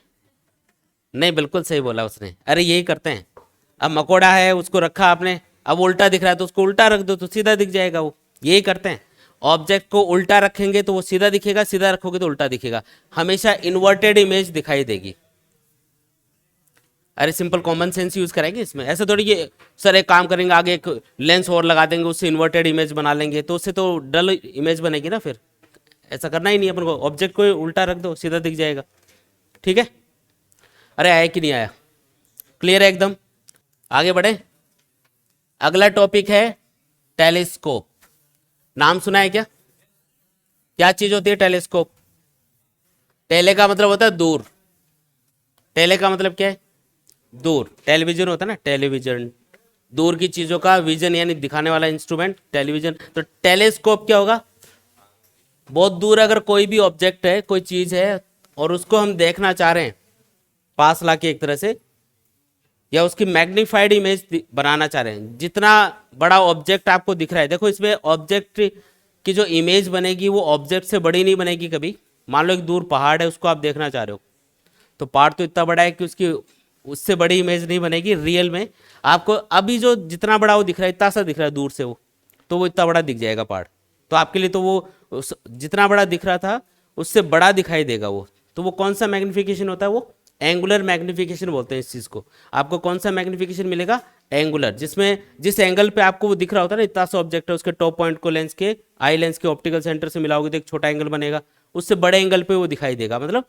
नहीं, बिल्कुल सही बोला उसने। अरे यही करते हैं। अब मकोड़ा है, उसको रखा आपने, अब उल्टा दिख रहा है तो उसको उल्टा रख दो तो सीधा दिख जाएगा। वो यही करते हैं। ऑब्जेक्ट को उल्टा रखेंगे तो वो सीधा दिखेगा, सीधा रखोगे तो उल्टा दिखेगा। हमेशा इन्वर्टेड इमेज दिखाई देगी। अरे सिंपल कॉमन सेंस यूज करेंगे इसमें। ऐसे थोड़ी ये सर एक काम करेंगे, आगे एक लेंस और लगा देंगे, उससे इन्वर्टेड इमेज बना लेंगे, तो उससे तो डल इमेज बनेगी ना। फिर ऐसा करना ही नहीं अपन को। ऑब्जेक्ट को उल्टा रख दो, सीधा दिख जाएगा। ठीक है? अरे आया कि नहीं आया? क्लियर है एकदम? आगे बढ़े। अगला टॉपिक है टेलीस्कोप। नाम सुना है क्या? क्या चीज होती है टेलीस्कोप? टेले का मतलब होता है दूर। टेले का मतलब क्या है? दूर। टेलीविजन होता है ना, टेलीविजन। दूर की चीजों का विजन यानी दिखाने वाला इंस्ट्रूमेंट टेलीविजन। तो टेलीस्कोप क्या होगा? बहुत दूर अगर कोई भी ऑब्जेक्ट है, कोई चीज है, और उसको हम देखना चाह रहे हैं पास लाके एक तरह से, या उसकी मैग्नीफाइड इमेज बनाना चाह रहे हैं, जितना बड़ा ऑब्जेक्ट आपको दिख रहा है। देखो इसमें ऑब्जेक्ट की जो इमेज बनेगी वो ऑब्जेक्ट से बड़ी नहीं बनेगी कभी। मान लो एक दूर पहाड़ है, उसको आप देखना चाह रहे हो, तो पहाड़ तो इतना बड़ा है कि उसकी उससे बड़ी इमेज नहीं बनेगी रियल में। आपको अभी जो जितना बड़ा वो दिख रहा है, इतना सा दिख रहा है दूर से वो, तो वो इतना बड़ा दिख जाएगा पहाड़। तो आपके लिए तो वो जितना बड़ा दिख रहा था उससे बड़ा दिखाई देगा वो। तो वो कौन सा मैग्निफिकेशन होता है? वो एंगुलर मैग्निफिकेशन बोलते हैं इस चीज़ को। आपको कौन सा मैग्निफिकेशन मिलेगा? एंगुलर। जिसमें जिस एंगल पे आपको वो दिख रहा होता है ना, इतना सा ऑब्जेक्ट है, उसके टॉप पॉइंट को लेंस के आई लेंस के ऑप्टिकल सेंटर से मिलाओगे तो एक छोटा एंगल बनेगा, उससे बड़े एंगल पे वो दिखाई देगा। मतलब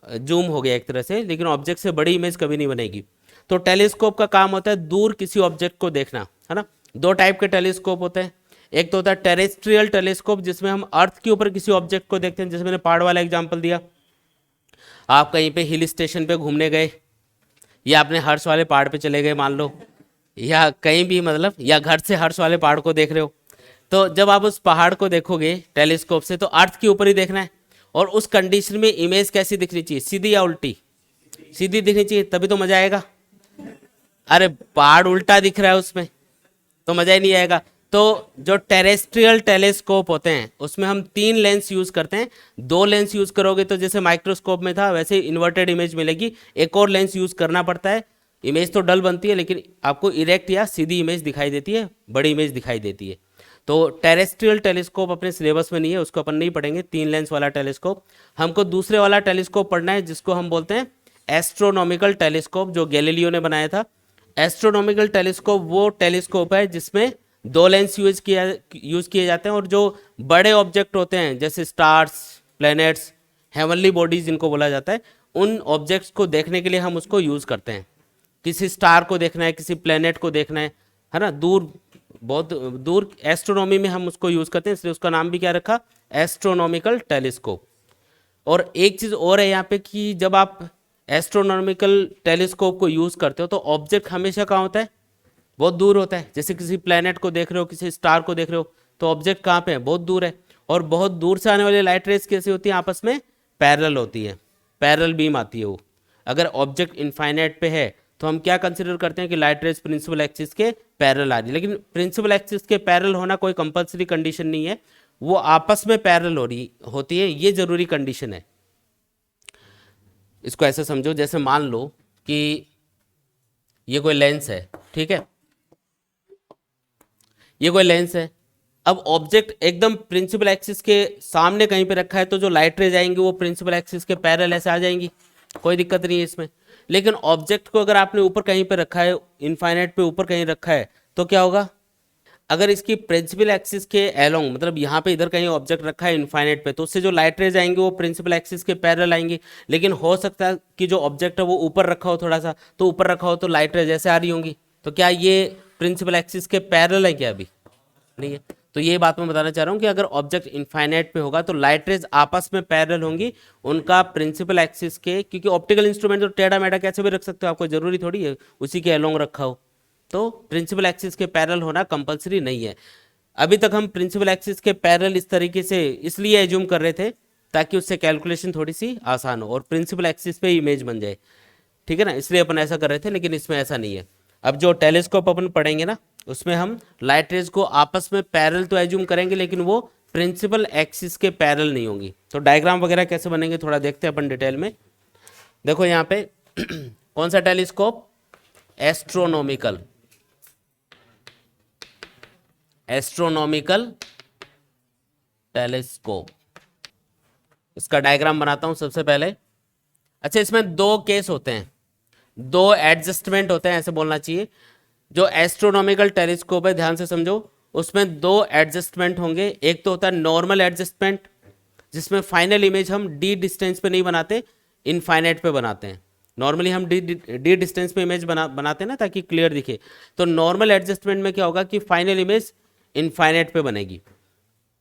जूम हो गया एक तरह से, लेकिन ऑब्जेक्ट से बड़ी इमेज कभी नहीं बनेगी। तो टेलीस्कोप का काम होता है दूर किसी ऑब्जेक्ट को देखना, है ना। दो टाइप के टेलीस्कोप होते हैं। एक तो होता है टेरेस्ट्रियल टेलीस्कोप, जिसमें हम अर्थ के ऊपर किसी ऑब्जेक्ट को देखते हैं, जैसे मैंने पहाड़ वाला एग्जांपल दिया। आप कहीं पे हिल स्टेशन पे घूमने गए, या अपने हर्ष वाले पहाड़ पे चले गए मान लो, या कहीं भी मतलब, या घर से हर्ष वाले पहाड़ को देख रहे हो, तो जब आप उस पहाड़ को देखोगे टेलीस्कोप से तो अर्थ के ऊपर ही देखना है। और उस कंडीशन में इमेज कैसी दिखनी चाहिए? सीधी या उल्टी? सीधी दिखनी चाहिए, तभी तो मजा आएगा। अरे पहाड़ उल्टा दिख रहा है उसमें तो मजा ही नहीं आएगा। तो जो टेरेस्ट्रियल टेलीस्कोप होते हैं उसमें हम 3 लेंस यूज करते हैं। 2 लेंस यूज करोगे तो जैसे माइक्रोस्कोप में था वैसे इन्वर्टेड इमेज मिलेगी। एक और लेंस यूज करना पड़ता है। इमेज तो डल बनती है लेकिन आपको इरेक्ट या सीधी इमेज दिखाई देती है, बड़ी इमेज दिखाई देती है। तो टेरेस्ट्रियल टेलीस्कोप अपने सिलेबस में नहीं है, उसको अपन नहीं पढ़ेंगे। 3 लेंस वाला टेलीस्कोप। हमको दूसरे वाला टेलीस्कोप पढ़ना है जिसको हम बोलते हैं एस्ट्रोनॉमिकल टेलीस्कोप, जो गैलीलियो ने बनाया था। एस्ट्रोनॉमिकल टेलीस्कोप वो टेलीस्कोप है जिसमें 2 लेंस यूज किए जाते हैं, और जो बड़े ऑब्जेक्ट होते हैं जैसे स्टार्स, प्लैनेट्स, हेवनली बॉडीज जिनको बोला जाता है, उन ऑब्जेक्ट्स को देखने के लिए हम उसको यूज करते हैं। किसी स्टार को देखना है, किसी प्लेनेट को देखना है ना, दूर, बहुत दूर, एस्ट्रोनॉमी में हम उसको यूज करते हैं, इसलिए उसका नाम भी क्या रखा? Astronomical telescope. और एक चीज और है यहाँ पे कि जब आप एस्ट्रोनॉमिकल टेलीस्कोप को यूज करते हो तो ऑब्जेक्ट हमेशा कहाँ होता है? बहुत दूर होता है। जैसे किसी प्लेनेट को देख रहे हो, किसी स्टार को देख रहे हो, तो ऑब्जेक्ट कहाँ पे है? बहुत दूर है। और बहुत दूर से आने वाली लाइट रेस कैसी होती है? आपस में पैरेलल होती है, पैरेलल बीम आती है वो। अगर ऑब्जेक्ट इनफाइनाइट पे है तो हम क्या कंसिडर करते हैं कि लाइट रेस प्रिंसिपल एक्सिस के पैरेलल आ रही है। लेकिन प्रिंसिपल एक्सिस के पैरेलल होना कोई कंपलसरी कंडीशन नहीं है, वो आपस में पैरेलल हो रही होती है, ये जरूरी कंडीशन है। इसको ऐसे समझो, जैसे मान लो कि ये कोई लेंस है, ठीक है, ये कोई लेंस है। अब ऑब्जेक्ट एकदम प्रिंसिपल एक्सिस के सामने कहीं पे रखा है, तो जो लाइट रेज आएंगी वो प्रिंसिपल एक्सिस के पैरेलल ऐसे आ जाएंगी, कोई दिक्कत नहीं है इसमें। लेकिन ऑब्जेक्ट को अगर आपने ऊपर कहीं पे रखा है, इनफाइनाइट पे ऊपर कहीं रखा है, तो क्या होगा? अगर इसकी प्रिंसिपल एक्सिस के एलोंग, मतलब यहाँ पे इधर कहीं ऑब्जेक्ट रखा है इनफाइनाइट पे, तो उससे जो लाइट रेज आएंगे वो प्रिंसिपल एक्सिस के पैरेलल आएंगी। लेकिन हो सकता है कि जो ऑब्जेक्ट है वो ऊपर रखा हो थोड़ा सा, तो ऊपर रखा हो तो लाइट रेज ऐसे आ रही होंगी। तो क्या ये प्रिंसिपल एक्सिस के पैरेलल है क्या? अभी नहीं है। तो ये बात मैं बताना चाह रहा हूँ कि अगर ऑब्जेक्ट इनफाइनाइट पे होगा तो लाइट रेज आपस में पैरेलल होंगी उनका प्रिंसिपल एक्सिस के, क्योंकि ऑप्टिकल इंस्ट्रूमेंट तो टेढ़ा मेढ़ा कैसे भी रख सकते हो, आपको जरूरी थोड़ी है उसी के अलोंग रखा हो। तो प्रिंसिपल एक्सिस के पैरेलल होना कंपलसरी नहीं है। अभी तक हम प्रिंसिपल एक्सिस के पैरेलल इस तरीके से इसलिए एज्यूम कर रहे थे ताकि उससे कैलकुलेशन थोड़ी सी आसान हो और प्रिंसिपल एक्सिस पे इमेज बन जाए, ठीक है ना, इसलिए अपन ऐसा कर रहे थे, लेकिन इसमें ऐसा नहीं है। अब जो टेलीस्कोप अपन पढ़ेंगे ना, उसमें हम लाइट रेज को आपस में पैरेलल तो एज्यूम करेंगे, लेकिन वो प्रिंसिपल एक्सिस के पैरेलल नहीं होंगी। तो डायग्राम वगैरह कैसे बनेंगे थोड़ा देखते हैं अपन डिटेल में। देखो यहाँ पे कौन सा टेलीस्कोप, एस्ट्रोनॉमिकल, एस्ट्रोनॉमिकल टेलीस्कोप। इसका डायग्राम बनाता हूं सबसे पहले। अच्छा, इसमें दो केस होते हैं, दो एडजस्टमेंट होते हैं, ऐसे बोलना चाहिए। जो एस्ट्रोनॉमिकल टेलीस्कोप है, ध्यान से समझो, उसमें दो एडजस्टमेंट होंगे। एक तो होता है नॉर्मल एडजस्टमेंट, जिसमें फाइनल इमेज हम डी डिस्टेंस पे नहीं बनाते, इनफाइनाइट पे बनाते हैं। नॉर्मली हम डी डिस्टेंस पे इमेज बनाते हैं ना, ताकि क्लियर दिखे। तो नॉर्मल एडजस्टमेंट में क्या होगा कि फाइनल इमेज इनफाइनाइट पे बनेगी।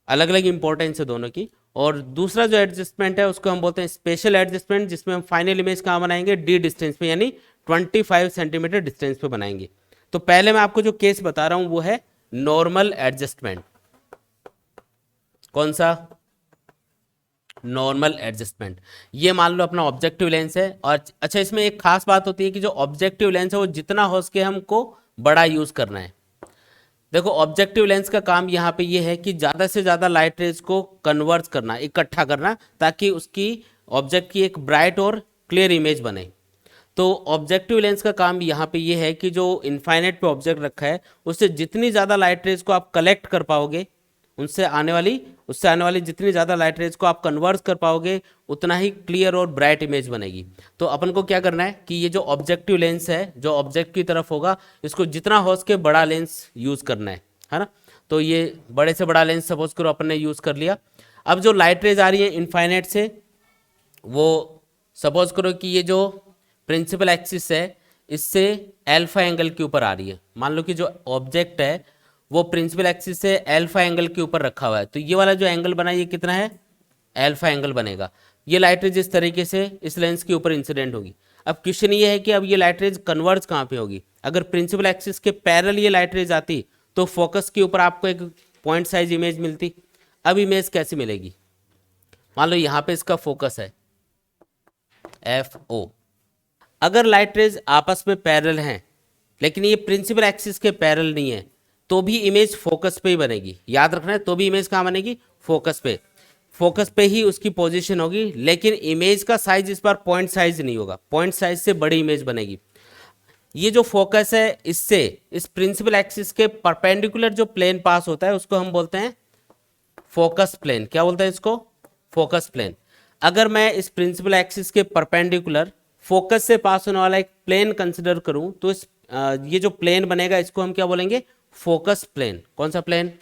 अलग अलग इंपॉर्टेंस है दोनों की। और दूसरा जो एडजस्टमेंट है उसको हम बोलते हैं स्पेशल एडजस्टमेंट, जिसमें हम फाइनल इमेज कहाँ बनाएंगे, डी डिस्टेंस पे, यानी 25 सेंटीमीटर डिस्टेंस पे बनाएंगे। तो पहले मैं आपको जो केस बता रहा हूं वो है नॉर्मल एडजस्टमेंट। कौन सा, नॉर्मल एडजस्टमेंट। ये मान लो अपना ऑब्जेक्टिव लेंस है। और अच्छा, इसमें एक खास बात होती है कि जो ऑब्जेक्टिव लेंस है वो जितना हो सके हमको बड़ा यूज करना है। देखो, ऑब्जेक्टिव लेंस का काम यहाँ पे ये है कि ज़्यादा से ज़्यादा लाइट रेज को कन्वर्ट करना, इकट्ठा करना, ताकि उसकी ऑब्जेक्ट की एक ब्राइट और क्लियर इमेज बने। तो ऑब्जेक्टिव लेंस का काम यहाँ पे ये है कि जो इनफाइनाइट पे ऑब्जेक्ट रखा है उससे जितनी ज़्यादा लाइट रेज को आप कलेक्ट कर पाओगे, उससे आने वाली जितनी ज़्यादा लाइट रेज को आप कन्वर्ट कर पाओगे, उतना ही क्लियर और ब्राइट इमेज बनेगी। तो अपन को क्या करना है कि ये जो ऑब्जेक्टिव लेंस है, जो ऑब्जेक्ट की तरफ होगा, इसको जितना हो सके बड़ा लेंस यूज़ करना है ना। तो ये बड़े से बड़ा लेंस सपोज करो अपन ने यूज़ कर लिया। अब जो लाइट रेज आ रही है इनफाइनाइट से, वो सपोज करो कि ये जो प्रिंसिपल एक्सिस है इससे अल्फा एंगल के ऊपर आ रही है। मान लो कि जो ऑब्जेक्ट है वो प्रिंसिपल एक्सिस से अल्फा एंगल के ऊपर रखा हुआ है, तो ये वाला जो एंगल बना ये कितना है, अल्फा एंगल बनेगा। ये लाइट रेज इस तरीके से इस लेंस के ऊपर इंसिडेंट होगी। अब क्वेश्चन ये है कि अब ये लाइट रेज कन्वर्ज कहाँ पे होगी। अगर प्रिंसिपल एक्सिस के पैरेलल ये लाइट रेज आती तो फोकस के ऊपर आपको एक पॉइंट साइज इमेज मिलती। अब इमेज कैसे मिलेगी, मान लो यहाँ पे इसका फोकस है FO। अगर लाइट रेज आपस में पैरेलल हैं लेकिन ये प्रिंसिपल एक्सिस के पैरेलल नहीं है, तो भी इमेज फोकस पे ही बनेगी। याद रखना है, तो भी इमेज कहाँ बनेगी, फोकस पे। फोकस पे ही उसकी पोजीशन होगी, लेकिन इमेज का साइज इस बार पॉइंट साइज नहीं होगा, पॉइंट साइज से बड़ी इमेज बनेगी। ये जो फोकस है इससे इस प्रिंसिपल एक्सिस के परपेंडिकुलर जो प्लेन पास होता है उसको हम बोलते हैं फोकस प्लेन। क्या बोलते हैं इसको, फोकस प्लेन। अगर मैं इस प्रिंसिपल एक्सिस के परपेंडिकुलर फोकस से पास होने वाला एक प्लेन कंसिडर करूं, तो इस ये जो प्लेन बनेगा इसको हम क्या बोलेंगे, फोकस प्लेन। कौन सा प्लेन,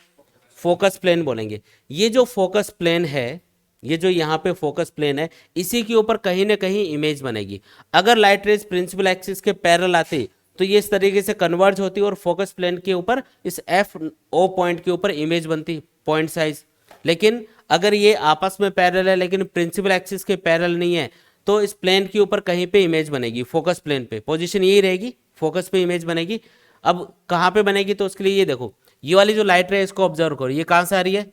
फोकस प्लेन बोलेंगे। ये जो फोकस प्लेन है, ये जो यहाँ पे फोकस प्लेन है, इसी के ऊपर कहीं ना कहीं इमेज बनेगी। अगर लाइट रेज प्रिंसिपल एक्सिस के पैरेलल आती तो ये इस तरीके से कन्वर्ज होती और फोकस प्लेन के ऊपर इस FO पॉइंट के ऊपर इमेज बनती, पॉइंट साइज। लेकिन अगर ये आपस में पैरेलल है लेकिन प्रिंसिपल एक्सिस के पैरेलल नहीं है, तो इस प्लेन के ऊपर कहीं पे इमेज बनेगी, फोकस प्लेन पे पोजीशन यही रहेगी, फोकस पे इमेज बनेगी। अब कहाँ पे बनेगी, तो उसके लिए ये देखो, ये वाली जो लाइट रे इसको ऑब्जर्व करो, ये कहाँ से आ रही है,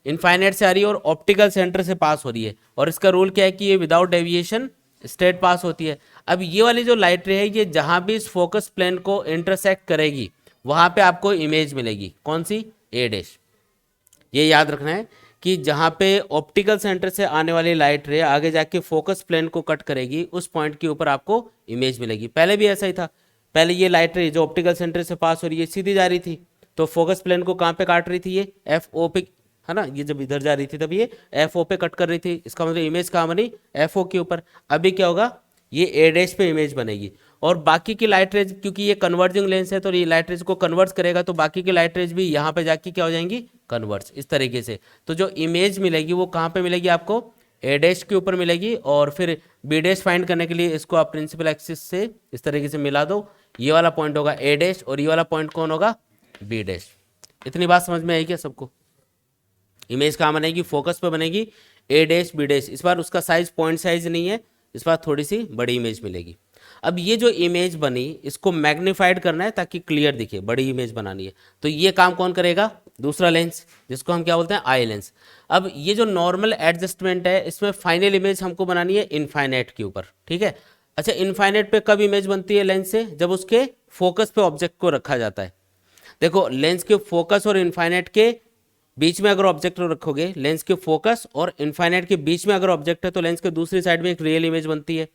इनफाइनाइट से आ रही है और ऑप्टिकल सेंटर से पास हो रही है। और इसका रूल क्या है कि ये विदाउट डेविएशन स्ट्रेट पास होती है। अब ये वाली जो लाइट रे है ये जहाँ भी इस फोकस प्लेन को इंटरसेक्ट करेगी वहाँ पे आपको इमेज मिलेगी। कौन सी, A'। ये याद रखना है कि जहाँ पे ऑप्टिकल सेंटर से आने वाली लाइट रे आगे जाके फोकस प्लेन को कट करेगी, उस पॉइंट के ऊपर आपको इमेज मिलेगी। पहले भी ऐसा ही था, पहले ये लाइट रे जो ऑप्टिकल सेंटर से पास हो रही है सीधी जा रही थी, तो फोकस प्लेन को कहाँ पे काट रही थी, ये FO पे, है ना। ये जब इधर जा रही थी तब ये FO पे कट कर रही थी, इसका मतलब इमेज कहाँ बनी, FO के ऊपर। अभी क्या होगा, ये A' पे इमेज बनेगी। और बाकी की लाइट रेज, क्योंकि ये कन्वर्जिंग लेंस है तो ये लाइट रेज को कन्वर्ट करेगा, तो बाकी की लाइट रेज भी यहाँ पे जाके क्या हो जाएंगी, कन्वर्ट्स, इस तरीके से। तो जो इमेज मिलेगी वो कहाँ पे मिलेगी आपको, A' के ऊपर मिलेगी। और फिर B' फाइंड करने के लिए इसको आप प्रिंसिपल एक्सिस से इस तरीके से मिला दो, ये वाला पॉइंट होगा A' और ये वाला पॉइंट कौन होगा, B'। इतनी बात समझ में आई क्या सबको। इमेज कहाँ बनेगी, फोकस पे बनेगी, A' B'। इस बार उसका साइज पॉइंट साइज नहीं है, इस बार थोड़ी सी बड़ी इमेज मिलेगी। अब ये जो इमेज बनी इसको मैग्नीफाइड करना है ताकि क्लियर दिखे, बड़ी इमेज बनानी है, तो ये काम कौन करेगा, दूसरा लेंस जिसको हम क्या बोलते हैं, आई लेंस। अब ये जो नॉर्मल एडजस्टमेंट है इसमें फाइनल इमेज हमको बनानी है इनफाइनाइट के ऊपर, ठीक है। अच्छा, इनफाइनाइट पे कब इमेज बनती है लेंस से, जब उसके फोकस पे ऑब्जेक्ट को रखा जाता है। देखो लेंस के फोकस और इनफाइनाइट के बीच में अगर ऑब्जेक्ट रखोगे, लेंस के फोकस और इनफाइनाइट के बीच में अगर ऑब्जेक्ट है तो लेंस के दूसरी साइड में एक रियल इमेज बनती है।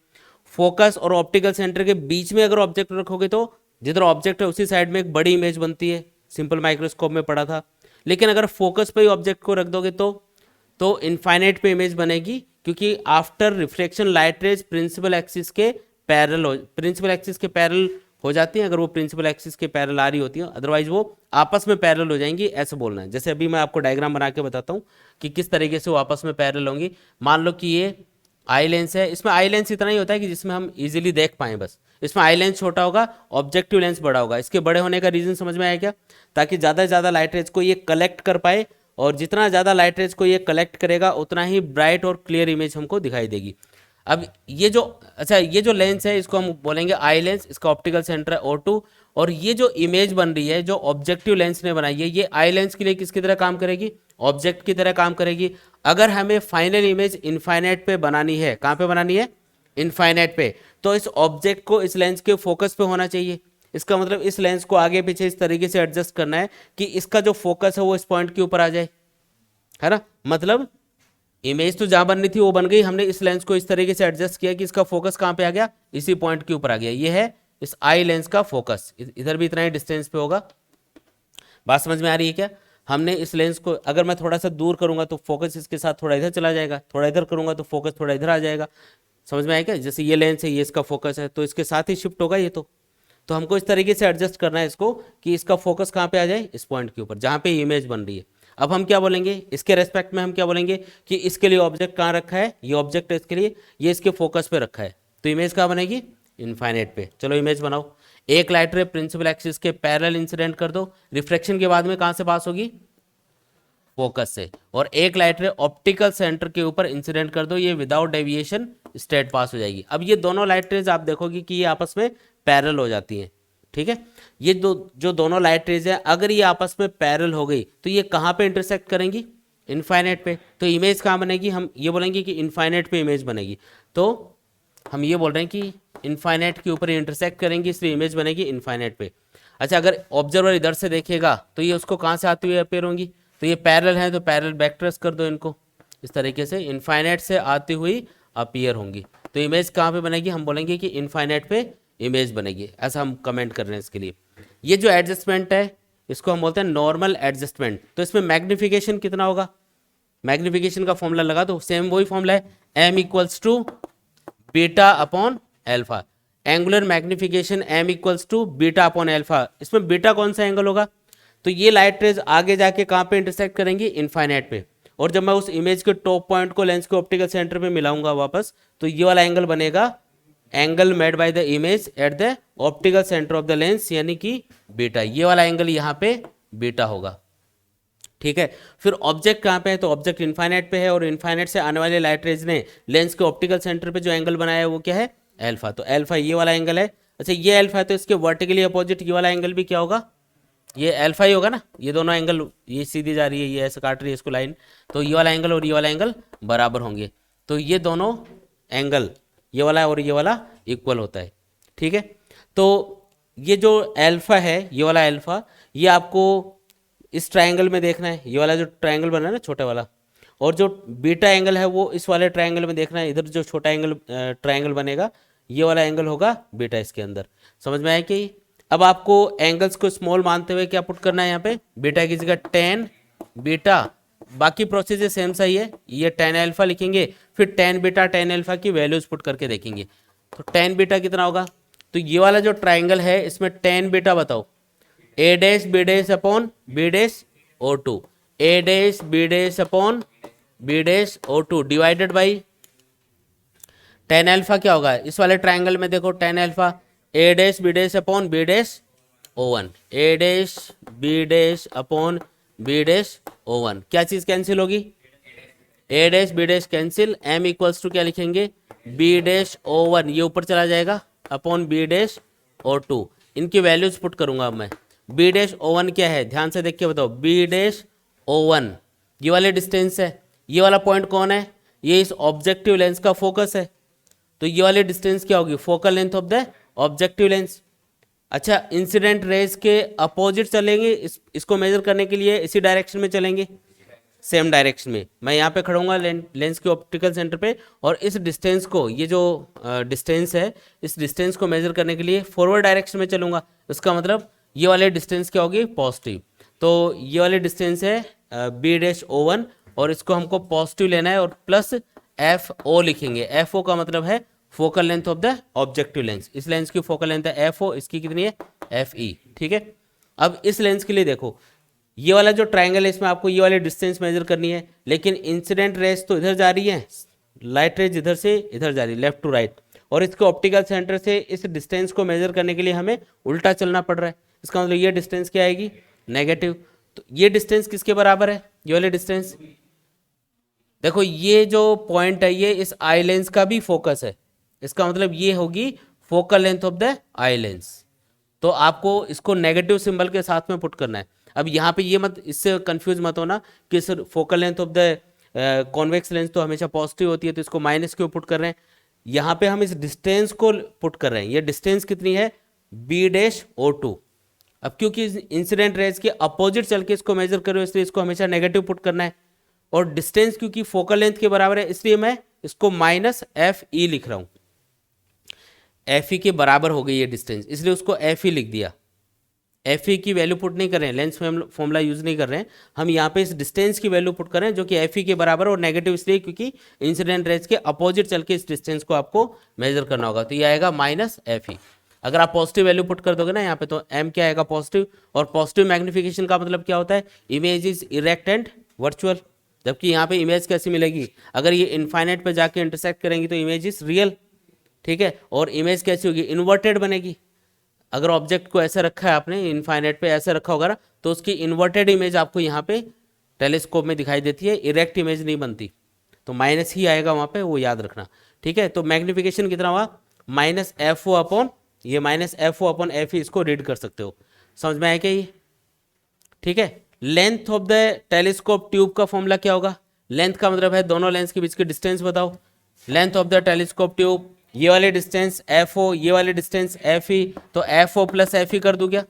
फोकस और ऑप्टिकल सेंटर के बीच में अगर ऑब्जेक्ट रखोगे तो जिधर ऑब्जेक्ट है उसी साइड में एक बड़ी इमेज बनती है, सिंपल माइक्रोस्कोप में पढ़ा था। लेकिन अगर फोकस पे ही ऑब्जेक्ट को रख दोगे तो इनफाइनाइट पे इमेज बनेगी, क्योंकि after reflection light rays principal axis के पैरेलल हो जाती हैं, अगर वो प्रिंसिपल एक्सिस के पैरेलल आ रही होती हैं, अदरवाइज वो आपस में पैरेलल हो जाएंगी, ऐसे बोलना है। जैसे अभी मैं आपको डायग्राम बना के बताता हूँ कि किस तरीके से वो आपस में पैरेलल होंगी। मान लो कि ये आई लेंस है, इसमें आई लेंस इतना ही होता है कि जिसमें हम इजीली देख पाएँ बस। इसमें आई लेंस छोटा होगा, ऑब्जेक्टिव लेंस बड़ा होगा। इसके बड़े होने का रीजन समझ में आया क्या, ताकि ज़्यादा से ज़्यादा लाइट रेज को ये कलेक्ट कर पाए, और जितना ज़्यादा लाइट रेज को ये कलेक्ट करेगा उतना ही ब्राइट और क्लियर इमेज हमको दिखाई देगी। अब ये जो लेंस है इसको हम बोलेंगे आई लेंस, इसका ऑप्टिकल सेंटर है O2, और ये जो इमेज बन रही है जो ऑब्जेक्टिव लेंस ने बनाई है, ये आई लेंस के लिए किसकी तरह काम करेगी, ऑब्जेक्ट की तरह काम करेगी। अगर हमें फाइनल इमेज इनफाइनाइट पे बनानी है, कहाँ पे बनानी है, इनफाइनाइट पे, तो इस ऑब्जेक्ट को इस लेंस के फोकस पे होना चाहिए। इसका मतलब इस लेंस को आगे पीछे इस तरीके से एडजस्ट करना है कि इसका जो फोकस है वो इस पॉइंट के ऊपर आ जाए, है ना। मतलब इमेज तो जहां बननी थी वो बन गई, हमने इस लेंस को इस तरीके से एडजस्ट किया कि इसका फोकस कहां पे आ गया, इसी पॉइंट के ऊपर आ गया। ये है इस आई लेंस का फोकस, इधर भी इतना ही डिस्टेंस पे होगा। बात समझ में आ रही है क्या। हमने इस लेंस को अगर मैं थोड़ा सा दूर करूंगा तो फोकस इसके साथ थोड़ा इधर चला जाएगा, थोड़ा इधर करूंगा तो फोकस थोड़ा इधर आ जाएगा। समझ में आया क्या, जैसे ये लेंस है, ये इसका फोकस है, तो इसके साथ ही शिफ्ट होगा ये। तो हमको इस तरीके से एडजस्ट करना है इसको कि इसका फोकस कहाँ पे आ जाए, इस पॉइंट के ऊपर जहाँ पे इमेज बन रही है। अब हम क्या बोलेंगे इसके रेस्पेक्ट में, हम क्या बोलेंगे कि इसके लिए ऑब्जेक्ट कहाँ रखा है, ये ऑब्जेक्ट है इसके लिए, ये इसके फोकस पे रखा है, तो इमेज कहाँ बनेगी, इनफाइनाइट पे। चलो इमेज बनाओ। एक लाइट रे प्रिंसिपल एक्सिस के पैरेलल इंसिडेंट कर दो, रिफ्लेक्शन के बाद में कहाँ से पास होगी, फोकस से, और एक लाइट रे ऑप्टिकल सेंटर के ऊपर इंसिडेंट कर दो, ये विदाउट डेविएशन स्ट्रेट पास हो जाएगी। अब ये दोनों लाइट रेज आप देखोगे कि ये आपस में पैरेलल हो जाती हैं, ठीक है। ये जो दोनों लाइट रेज है अगर ये आपस में पैरेलल हो गई तो ये कहाँ पे इंटरसेक्ट करेंगी, इनफाइनाइट पे। तो इमेज कहाँ बनेगी, हम ये बोलेंगे कि इनफाइनाइट पे इमेज बनेगी। तो हम ये बोल रहे हैं कि इनफाइनाइट के ऊपर इंटरसेक्ट करेंगी, इसलिए इमेज बनेगी इनफाइनाइट पे। अच्छा, अगर ऑब्जर्वर इधर से देखेगा तो ये उसको कहाँ से आती हुई अपेयर होंगी, तो ये पैरेलल है तो पैरेलल बैकट्रेस कर दो इनको, इस तरीके से इनफाइनाइट से आती हुई अपीयर होंगी। तो इमेज कहाँ पे बनेगी, हम बोलेंगे कि इनफाइनाइट पे इमेज बनेगी, ऐसा हम कमेंट कर रहे हैं इसके लिए। ये जो एडजस्टमेंट है इसको हम बोलते हैं नॉर्मल एडजस्टमेंट। तो इसमें मैग्निफिकेशन कितना होगा, मैग्निफिकेशन का फॉर्मूला लगा दो, सेम वही फॉर्मूला है, m equals to beta upon alpha. Angular magnification m equals to beta upon alpha. इसमें बीटा कौन सा एंगल होगा, तो ये लाइट रेज आगे जाके कहाँ पे इंटरसेक्ट करेंगी, इनफाइनाइट पे, और जब मैं उस इमेज के टॉप पॉइंट को लेंस के ऑप्टिकल सेंटर पे मिलाऊंगा वापस, तो ये वाला एंगल बनेगा angle made by the image at the optical centre of the lens, यानी कि बीटा। ये वाला एंगल यहाँ पे बीटा होगा, ठीक है। फिर ऑब्जेक्ट कहाँ पे है, तो ऑब्जेक्ट इनफाइनाइट पे है, और इनफाइनाइट से आने वाले लाइट रेज ने लेंस के ऑप्टिकल सेंटर पे जो एंगल बनाया है वो क्या है, एल्फा। तो एल्फा ये वाला एंगल है। अच्छा, ये एल्फा है तो इसके वर्टिकली अपोजिट ये वाला एंगल भी क्या होगा, ये एल्फा ही होगा ना। ये दोनों एंगल, ये सीधी जा रही है, ये ऐसे काट रही है इसको लाइन, तो ये वाला एंगल और ये वाला एंगल बराबर होंगे। तो ये दोनों एंगल, ये वाला और ये वाला इक्वल होता है, ठीक है। तो ये जो एल्फा है, ये वाला एल्फा, ये आपको इस ट्रायंगल में देखना है, ये वाला जो ट्रायंगल बना है ना छोटा वाला, और जो बीटा एंगल है वो इस वाले ट्रायंगल में देखना है। इधर जो छोटा एंगल ट्रायंगल बनेगा, ये वाला एंगल होगा बीटा इसके अंदर। समझ में आया कि अब आपको एंगल्स को स्मॉल मानते हुए क्या पुट करना है, यहाँ पे बीटा की जगह टेन बीटा, बाकी प्रोसीजर सेम सा ही है। ये टेन एल्फा लिखेंगे, फिर टेन बीटा टेन एल्फा की वैल्यूज पुट करके देखेंगे। तो टेन बीटा कितना होगा, तो ये वाला जो ट्राइंगल है इसमें टेन बीटा बताओ, A dash B dash upon B dash O2, A dash B dash upon B dash O2 divided by tan alpha क्या होगा, इस वाले ट्राइंगल में देखो tan alpha A dash B dash upon B dash O1, A dash B dash upon B dash O1, क्या चीज cancel होगी, A dash B dash cancel, m equals to क्या लिखेंगे, बी डैश O1 ये ऊपर चला जाएगा अपॉन बी डैश O2। इनकी वैल्यूज पुट करूंगा अब मैं, बी डैश ओ वन क्या है, ध्यान से देख के बताओ, बी डैश ओ वन ये वाले डिस्टेंस है, ये वाला पॉइंट कौन है, ये इस ऑब्जेक्टिव लेंस का फोकस है, तो ये वाली डिस्टेंस क्या होगी, focal length of the objective lens. अच्छा, इंसिडेंट रेज के अपोजिट चलेंगे, इसको मेजर करने के लिए इसी डायरेक्शन में चलेंगे, सेम डायरेक्शन में। मैं यहाँ पे खड़ा हूँ लेंस के ऑप्टिकल सेंटर पे, और इस डिस्टेंस को, ये जो डिस्टेंस है, इस डिस्टेंस को मेजर करने के लिए फॉरवर्ड डायरेक्शन में चलूँगा। इसका मतलब ये वाले डिस्टेंस क्या होगी, पॉजिटिव। तो ये वाली डिस्टेंस है बी डैश ओ वन, और इसको हमको पॉजिटिव लेना है, और प्लस एफ ओ लिखेंगे। एफ ओ का मतलब है focal length of the objective lens. इस लेंस की फोकल लेंथ है एफ ओ, इसकी कितनी है, एफ ई। ठीक है, अब इस लेंस के लिए देखो, ये वाला जो ट्रायंगल है, इसमें आपको ये वाली डिस्टेंस मेजर करनी है, लेकिन इंसिडेंट रेज तो इधर जा रही है, लाइट रेज इधर से इधर जा रही है, लेफ्ट टू राइट, और इसके ऑप्टिकल सेंटर से इस डिस्टेंस को मेजर करने के लिए हमें उल्टा चलना पड़ रहा है। इसका मतलब ये डिस्टेंस क्या आएगी, नेगेटिव। तो ये डिस्टेंस किसके बराबर है, ये वाले डिस्टेंस, देखो ये जो पॉइंट है ये इस आई लेंस का भी फोकस है, इसका मतलब ये होगी focal length of the eye lens. तो आपको इसको नेगेटिव सिंबल के साथ में पुट करना है। अब यहाँ पे ये मत, इससे कंफ्यूज मत होना कि sir focal length of the convex lens तो हमेशा पॉजिटिव होती है, तो इसको माइनस क्यों पुट कर रहे हैं। यहाँ पे हम इस डिस्टेंस को पुट कर रहे हैं, ये डिस्टेंस कितनी है, बी डैश ओ टू। अब क्योंकि इंसिडेंट रेज के अपोजिट चल के इसको मेजर करो, इसलिए इसको हमेशा नेगेटिव पुट करना है, और डिस्टेंस क्योंकि फोकल लेंथ के बराबर है, इसलिए मैं इसको माइनस एफ ई लिख रहा हूँ। एफ ई के बराबर हो गई ये डिस्टेंस, इसलिए उसको एफ ई लिख दिया। एफ ई की वैल्यू पुट नहीं कर रहे हैं, लेंस फॉर्मूला यूज नहीं कर रहे हैं, हम यहाँ पे इस डिस्टेंस की वैल्यू पुट कर रहे हैं, जो कि एफ ई के बराबर, और नेगेटिव इसलिए क्योंकि इंसिडेंट रेज के अपोजिट चल के इस डिस्टेंस को आपको मेजर करना होगा। तो ये आएगा माइनस एफ ई। अगर आप पॉजिटिव वैल्यू पुट कर दोगे ना यहाँ पे, तो एम क्या आएगा, पॉजिटिव। और पॉजिटिव मैग्निफिकेशन का मतलब क्या होता है, image is erect and virtual. जबकि यहाँ पे इमेज कैसी मिलेगी, अगर ये इनफाइनाइट पे जाके इंटरसेक्ट करेंगी तो इमेज इज रियल। ठीक है, और इमेज कैसी होगी, इन्वर्टेड बनेगी। अगर ऑब्जेक्ट को ऐसे रखा है आपने, इनफाइनाइट पे ऐसे रखा होगा ना, तो उसकी इन्वर्टेड इमेज आपको यहाँ पे टेलीस्कोप में दिखाई देती है, इरेक्ट इमेज नहीं बनती। तो माइनस ही आएगा वहाँ पे, वो याद रखना। ठीक है, तो मैग्निफिकेशन कितना हुआ, माइनस एफ ओ अपॉन, ये minus F O upon F E, इसको रीड कर सकते हो। समझ में आया क्या ये। ठीक है, length of the telescope tube का फॉर्मूला क्या होगा, लेंथ का मतलब है दोनों लेंस के बीच की डिस्टेंस बताओ। Length of the telescope tube, ये वाले डिस्टेंस एफ ओ, ये वाले डिस्टेंस एफ ई, तो F O plus F E कर दूं क्या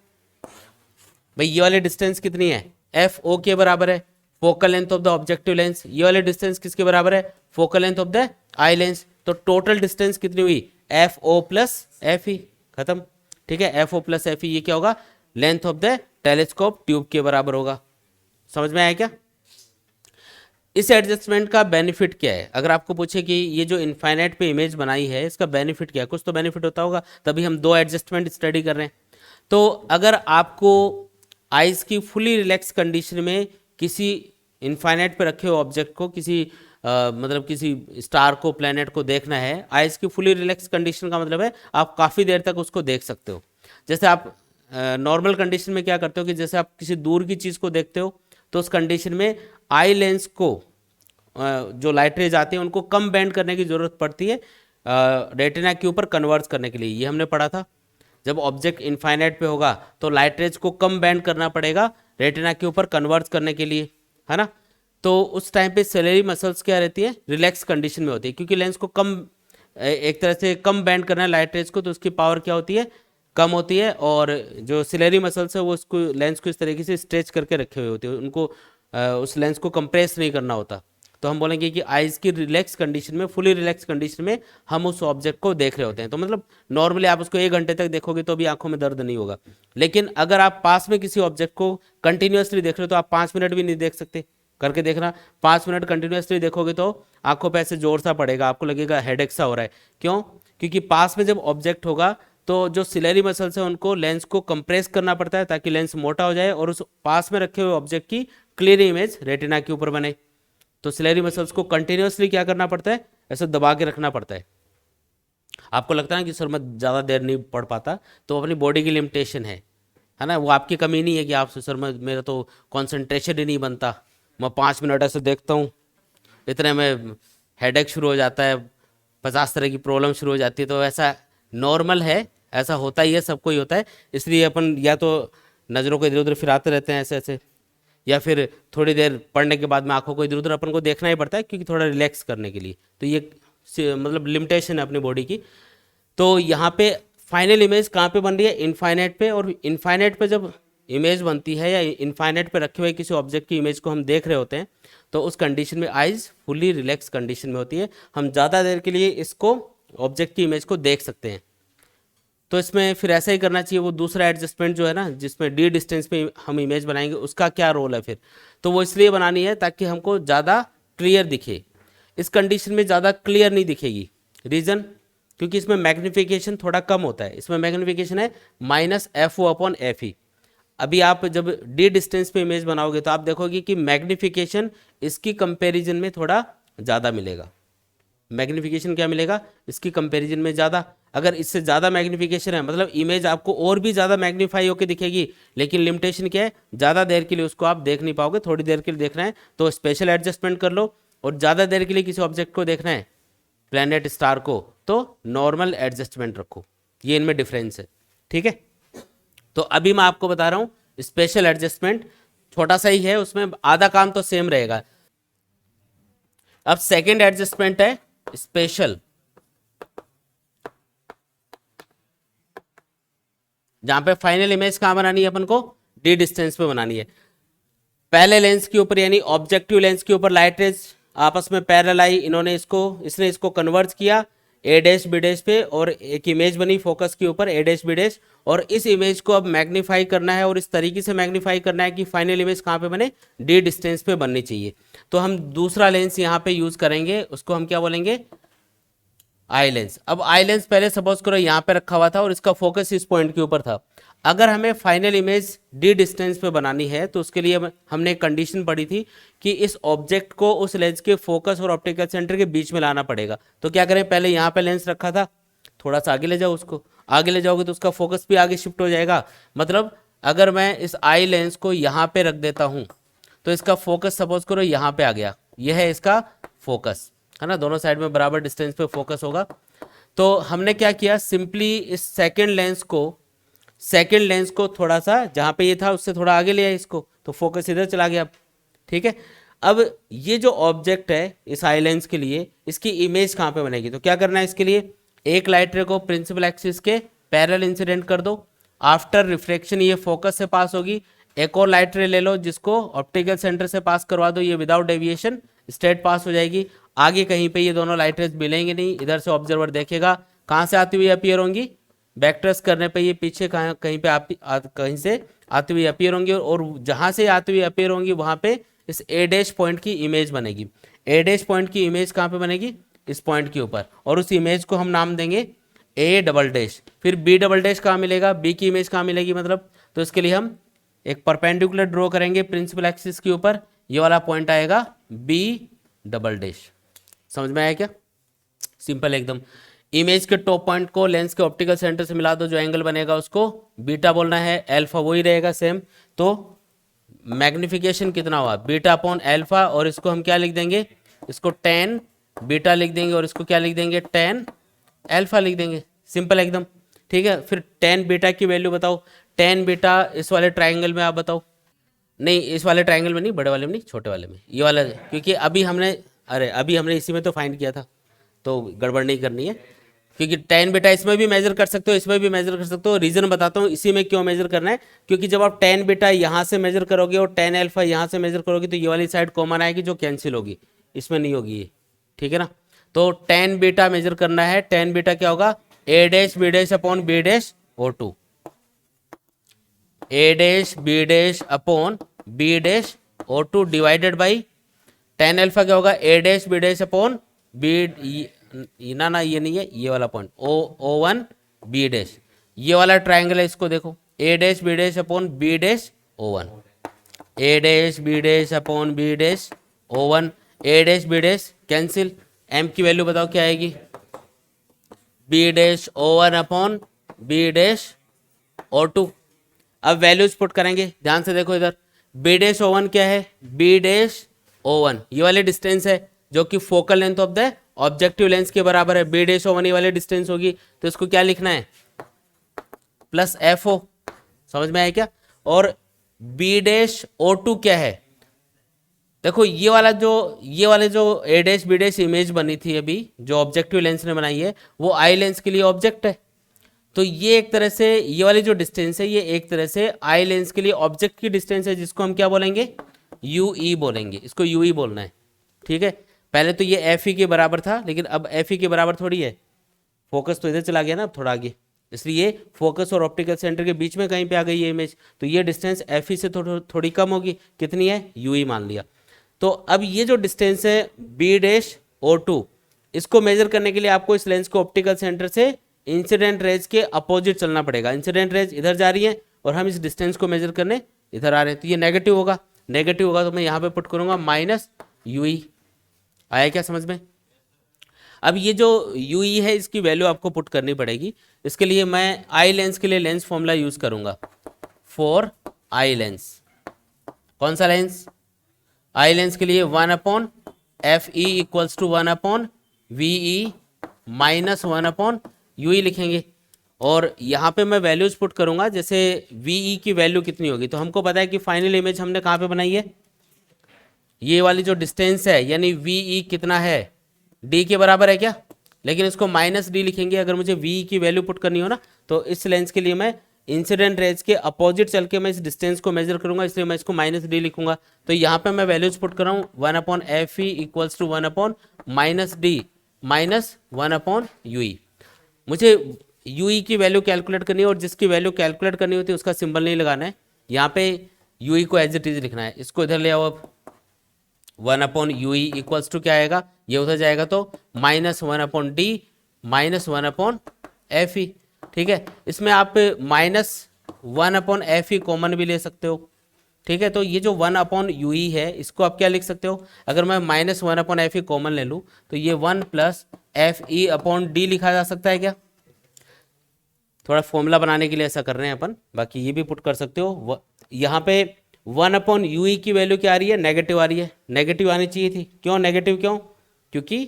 भाई। ये वाले डिस्टेंस कितनी है, एफ ओ के बराबर है focal length of the objective lens. ये वाले डिस्टेंस किसके बराबर है, focal length of the eye lens. तो टोटल डिस्टेंस कितनी हुई, F O plus F E, खत्म। ठीक है, F O plus F E, ये क्या होगा, length of the telescope tube के बराबर होगा। समझ में आया क्या। इस एडजस्टमेंट का बेनिफिट क्या है, अगर आपको पूछे कि ये जो इनफाइनाइट पे इमेज बनाई है इसका बेनिफिट क्या है, कुछ तो बेनिफिट होता होगा, तभी हम दो एडजस्टमेंट स्टडी कर रहे हैं। तो अगर आपको आइज की फुली रिलैक्स कंडीशन में किसी इनफाइनाइट पे रखे हुए ऑब्जेक्ट को, किसी मतलब किसी स्टार को, प्लेनेट को देखना है, आइज की फुली रिलैक्स कंडीशन का मतलब है आप काफ़ी देर तक उसको देख सकते हो। जैसे आप नॉर्मल कंडीशन में क्या करते हो कि जैसे आप किसी दूर की चीज़ को देखते हो, तो उस कंडीशन में आई लेंस को जो लाइट रेज आती है उनको कम बेंड करने की ज़रूरत पड़ती है रेटिना के ऊपर कन्वर्ट करने के लिए। ये हमने पढ़ा था, जब ऑब्जेक्ट इनफाइनाइट पे होगा तो लाइट रेज को कम बेंड करना पड़ेगा रेटिना के ऊपर कन्वर्ट करने के लिए, है ना। तो उस टाइम पे सेलेरी मसल्स क्या रहती है, रिलैक्स कंडीशन में होती है, क्योंकि लेंस को कम, एक तरह से कम बेंड करना है लाइट रेज को, तो उसकी पावर क्या होती है, कम होती है। और जो सिलेरी मसल्स है वो उसको, लेंस को इस तरीके से स्ट्रेच करके रखे हुए होते हैं, उनको उस लेंस को कंप्रेस नहीं करना होता। तो हम बोलेंगे कि आइज़ की रिलैक्स कंडीशन में, फुली रिलैक्स कंडीशन में हम उस ऑब्जेक्ट को देख रहे होते हैं। तो मतलब नॉर्मली आप उसको 1 घंटे तक देखोगे तो भी आंखों में दर्द नहीं होगा, लेकिन अगर आप पास में किसी ऑब्जेक्ट को कंटिन्यूसली देख रहे हो तो आप 5 मिनट भी नहीं देख सकते। करके देखना, 5 मिनट कंटिन्यूसली देखोगे तो आंखों पे ऐसे जोर सा पड़ेगा, आपको लगेगा हेडेक सा हो रहा है। क्यों, क्योंकि पास में जब ऑब्जेक्ट होगा तो जो सिलेरी मसल्स है उनको लेंस को कंप्रेस करना पड़ता है ताकि लेंस मोटा हो जाए और उस पास में रखे हुए ऑब्जेक्ट की क्लियर इमेज रेटिना के ऊपर बने। तो सिलेरी मसल्स को कंटिन्यूसली क्या करना पड़ता है, ऐसे दबा के रखना पड़ता है। आपको लगता है ना कि सर मैं ज़्यादा देर नहीं पढ़ पाता, तो अपनी बॉडी की लिमिटेशन है ना, वो आपकी कमी नहीं है कि आप सर मेरा तो कॉन्सेंट्रेशन ही नहीं बनता, मैं 5 मिनट ऐसे देखता हूँ, इतने में हेडेक शुरू हो जाता है, 50 तरह की प्रॉब्लम शुरू हो जाती है। तो ऐसा नॉर्मल है, ऐसा होता ही है, सबको ही होता है। इसलिए अपन या तो नज़रों को इधर उधर फिराते रहते हैं ऐसे ऐसे, या फिर थोड़ी देर पढ़ने के बाद में आंखों को इधर उधर अपन को देखना ही पड़ता है क्योंकि थोड़ा रिलैक्स करने के लिए, तो ये मतलब लिमिटेशन है अपनी बॉडी की। तो यहाँ पे फाइनल इमेज कहाँ पे बन रही है, इनफाइनाइट पे, और इनफाइनाइट पे जब इमेज बनती है या इनफाइनाइट पे रखे हुए किसी ऑब्जेक्ट की इमेज को हम देख रहे होते हैं तो उस कंडीशन में आइज फुली रिलैक्स कंडीशन में होती है, हम ज़्यादा देर के लिए इसको ऑब्जेक्ट की इमेज को देख सकते हैं। तो इसमें फिर ऐसा ही करना चाहिए। वो दूसरा एडजस्टमेंट जो है ना, जिसमें डी डिस्टेंस पे हम इमेज बनाएंगे, उसका क्या रोल है फिर, तो वो इसलिए बनानी है ताकि हमको ज़्यादा क्लियर दिखे। इस कंडीशन में ज़्यादा क्लियर नहीं दिखेगी, रीज़न क्योंकि इसमें मैग्नीफिकेशन थोड़ा कम होता है। इसमें मैग्नीफिकेशन है -FO/FE। अभी आप जब डी डिस्टेंस पे इमेज बनाओगे तो आप देखोगे कि मैग्नीफिकेशन इसकी कंपैरिजन में थोड़ा ज़्यादा मिलेगा। मैग्नीफिकेशन क्या मिलेगा, इसकी कंपैरिजन में ज़्यादा। अगर इससे ज़्यादा मैग्नीफिकेशन है मतलब इमेज आपको और भी ज़्यादा मैग्नीफाई होकर दिखेगी, लेकिन लिमिटेशन क्या है, ज़्यादा देर के लिए उसको आप देख नहीं पाओगे, थोड़ी देर के लिए देखना है तो स्पेशल एडजस्टमेंट कर लो, और ज़्यादा देर के लिए किसी ऑब्जेक्ट को देखना है, प्लैनेट स्टार को, तो नॉर्मल एडजस्टमेंट रखो। ये इनमें डिफरेंस है, ठीक है। तो अभी मैं आपको बता रहा हूँ स्पेशल एडजस्टमेंट, छोटा सा ही है, उसमें आधा काम तो सेम रहेगा। अब सेकंड एडजस्टमेंट है स्पेशल, जहां पे फाइनल इमेज कहां बनानी है अपन को, डी डिस्टेंस पे बनानी है। पहले लेंस के ऊपर यानी ऑब्जेक्टिव लेंस के ऊपर लाइट रेज आपस में पैरेलल आई, इसने इसको कन्वर्ज किया A', B' पे, और एक इमेज बनी फोकस के ऊपर A', B', और इस इमेज को अब मैग्नीफाई करना है, और इस तरीके से मैग्नीफाई करना है कि फाइनल इमेज कहाँ पे बने, डी डिस्टेंस पे बननी चाहिए। तो हम दूसरा लेंस यहाँ पे यूज करेंगे, उसको हम क्या बोलेंगे, आई लेंस। अब आई लेंस पहले सपोज करो यहाँ पे रखा हुआ था और इसका फोकस इस पॉइंट के ऊपर था। अगर हमें फाइनल इमेज डी डिस्टेंस पे बनानी है तो उसके लिए हमने एक कंडीशन पढ़ी थी कि इस ऑब्जेक्ट को उस लेंस के फोकस और ऑप्टिकल सेंटर के बीच में लाना पड़ेगा। तो क्या करें, पहले यहाँ पे लेंस रखा था, थोड़ा सा आगे ले जाओ, उसको आगे ले जाओगे तो उसका फोकस भी आगे शिफ्ट हो जाएगा। मतलब अगर मैं इस आई लेंस को यहाँ पे रख देता हूँ तो इसका फोकस सपोज करो यहाँ पे आ गया, यह है इसका फोकस, है ना, दोनों साइड में बराबर डिस्टेंस पे फोकस होगा। तो हमने क्या किया, सिंपली इस सेकंड लेंस को थोड़ा सा जहाँ पे ये था उससे थोड़ा आगे ले आया इसको, तो फोकस इधर चला गया, ठीक है। अब ये जो ऑब्जेक्ट है इस आई लेंस के लिए, इसकी इमेज कहाँ पे बनेगी, तो क्या करना है, इसके लिए एक लाइट रे को प्रिंसिपल एक्सिस के पैरेलल इंसिडेंट कर दो, आफ्टर रिफ्लेक्शन ये फोकस से पास होगी। एक और लाइट रे ले लो जिसको ऑप्टिकल सेंटर से पास करवा दो, ये विदाउट डेविएशन स्ट्रेट पास हो जाएगी। आगे कहीं पे ये दोनों लाइट रेज मिलेंगे नहीं, इधर से ऑब्जर्वर देखेगा कहाँ से आती हुई अपीयर होंगी, बैक ट्रेस करने पे ये पीछे कहीं पे कहीं से आती हुई अपीयर होंगी, और जहाँ से आती हुई अपीयर होंगी वहाँ पे इस A' पॉइंट की इमेज बनेगी। A' पॉइंट की इमेज कहाँ पे बनेगी, इस पॉइंट के ऊपर, और उस इमेज को हम नाम देंगे A'। फिर B' कहाँ मिलेगा, B की इमेज कहाँ मिलेगी मतलब, तो इसके लिए हम एक परपेंडिकुलर ड्रॉ करेंगे प्रिंसिपल एक्सिस के ऊपर, ये वाला पॉइंट आएगा B'। समझ में आया क्या, सिंपल एकदम। इमेज के टॉप पॉइंट को लेंस के ऑप्टिकल सेंटर से मिला दो, जो एंगल बनेगा उसको बीटा बोलना है, अल्फा वही रहेगा सेम। तो मैग्निफिकेशन कितना हुआ, β/α, और इसको हम क्या लिख देंगे, इसको tan बीटा लिख देंगे, और इसको क्या लिख देंगे, tan अल्फा लिख देंगे, सिंपल एकदम, ठीक है। फिर tan बीटा की वैल्यू बताओ, tan बीटा इस वाले ट्राइंगल में आप बताओ, नहीं इस वाले ट्राइंगल में नहीं, बड़े वाले में नहीं, छोटे वाले में, ये वाला, क्योंकि अभी हमने इसी में तो फाइंड किया था, तो गड़बड़ नहीं करनी है, क्योंकि tan बीटा इसमें भी मेजर कर सकते हो, इसमें भी मेजर कर सकते हो। रीजन बताता हूँ इसी में क्यों मेजर करना है, क्योंकि जब आप tan बीटा यहाँ से मेजर करोगे और tan अल्फा यहाँ से मेजर करोगे तो ये वाली साइड कॉमन आएगी जो कैंसिल होगी, इसमें नहीं होगी ये, ठीक है ना। तो tan बीटा मेजर करना है, tan बीटा क्या होगा, A'/B'/B'/O2, A'/B'/B'/O2 divided by tan alpha क्या होगा, A'/B'/B, ना ये नहीं है, ये वाला पॉइंट O1 B', ये वाला ट्राइंगल है, इसको देखो A'/B'/B'/O1, A'/B'/B'/O1, A'/B' cancel, M की वैल्यू बताओ क्या आएगी, B'/O1/B'/O2। अब वैल्यूज पुट करेंगे, ध्यान से देखो इधर, B'/O1 क्या है, B'/O1 ये वाली डिस्टेंस है जो कि focal length of the objective lens के बराबर है, B'/O1 ये वाली डिस्टेंस होगी, तो इसको क्या लिखना है, +FO, समझ में आया क्या। और बी डैश ओ टू क्या है? देखो ये वाले जो ए डैश बी डैश इमेज बनी थी अभी जो ऑब्जेक्टिव लेंस ने बनाई है वो आई लेंस के लिए ऑब्जेक्ट है। तो ये एक तरह से ये वाली जो डिस्टेंस है ये एक तरह से आई लेंस के लिए ऑब्जेक्ट की डिस्टेंस है, जिसको हम क्या बोलेंगे? यू ई बोलेंगे, इसको यू ई बोलना है। ठीक है, पहले तो ये एफ ई के बराबर था, लेकिन अब एफ ई के बराबर थोड़ी है, फोकस तो इधर चला गया ना अब थोड़ा आगे, इसलिए फोकस और ऑप्टिकल सेंटर के बीच में कहीं पे आ गई ये इमेज, तो ये डिस्टेंस एफ ई से थोड़ी कम होगी, कितनी है? यू ई मान लिया। तो अब ये जो डिस्टेंस है बी डैश ओ टू, इसको मेजर करने के लिए आपको इस लेंस को ऑप्टिकल सेंटर से इंसिडेंट रेज के अपोजिट चलना पड़ेगा। इंसिडेंट रेज इधर जा रही है और हम इस डिस्टेंस को मेजर करने इधर आ रहे हैं, तो ये नेगेटिव होगा। नेगेटिव होगा तो मैं यहाँ पे पुट करूँगा माइनस यू ई। आया क्या समझ में? अब ये जो यू ई है इसकी वैल्यू आपको पुट करनी पड़ेगी। इसके लिए मैं आई लेंस के लिए लेंस फॉर्मूला यूज करूँगा फॉर आई लेंस। कौन सा लेंस? आई लेंस के लिए 1 F E equals to 1 V E minus 1 U E लिखेंगे। और यहाँ पे मैं वैल्यूज पुट करूँगा, जैसे वी ई की वैल्यू कितनी होगी, तो हमको पता है कि फाइनल इमेज हमने कहाँ पे बनाई है, ये वाली जो डिस्टेंस है, यानी वी ई कितना है? डी के बराबर है क्या? लेकिन इसको माइनस डी लिखेंगे अगर मुझे वी ई की वैल्यू पुट करनी हो ना। तो इस लेंस के लिए मैं इंसिडेंट रेज के अपोजिट चल के मैं इस डिस्टेंस को मेजर करूंगा, इसलिए मैं इसको माइनस डी लिखूंगा। तो यहाँ पे मैं वैल्यूज पुट कर रहा हूँ 1 F E equals to 1 minus D minus 1 U E. मुझे यू ई की वैल्यू कैलकुलेट करनी है, और जिसकी वैल्यू कैलकुलेट करनी होती है उसका सिंबल नहीं लगाना है, यहाँ पे यू ई को एज इट इज लिखना है। इसको इधर ले आओ, अब 1 यू ई इक्वल्स टू क्या आएगा? ये उधर जाएगा तो माइनस 1 डी माइनस 1 एफ ई। ठीक है, इसमें आप माइनस 1 एफ ई कॉमन भी ले सकते हो। ठीक है, तो ये जो 1 यू ई है इसको आप क्या लिख सकते हो? अगर मैं माइनस 1 एफ ई कॉमन ले लूँ तो ये 1 plus F E upon D लिखा जा सकता है क्या? थोड़ा फॉर्मूला बनाने के लिए ऐसा कर रहे हैं अपन, बाकी ये भी पुट कर सकते हो। यहाँ पे 1 यू ई की वैल्यू क्या आ रही है? नेगेटिव आ रही है। नेगेटिव आनी चाहिए थी, क्यों नेगेटिव? क्यों? क्योंकि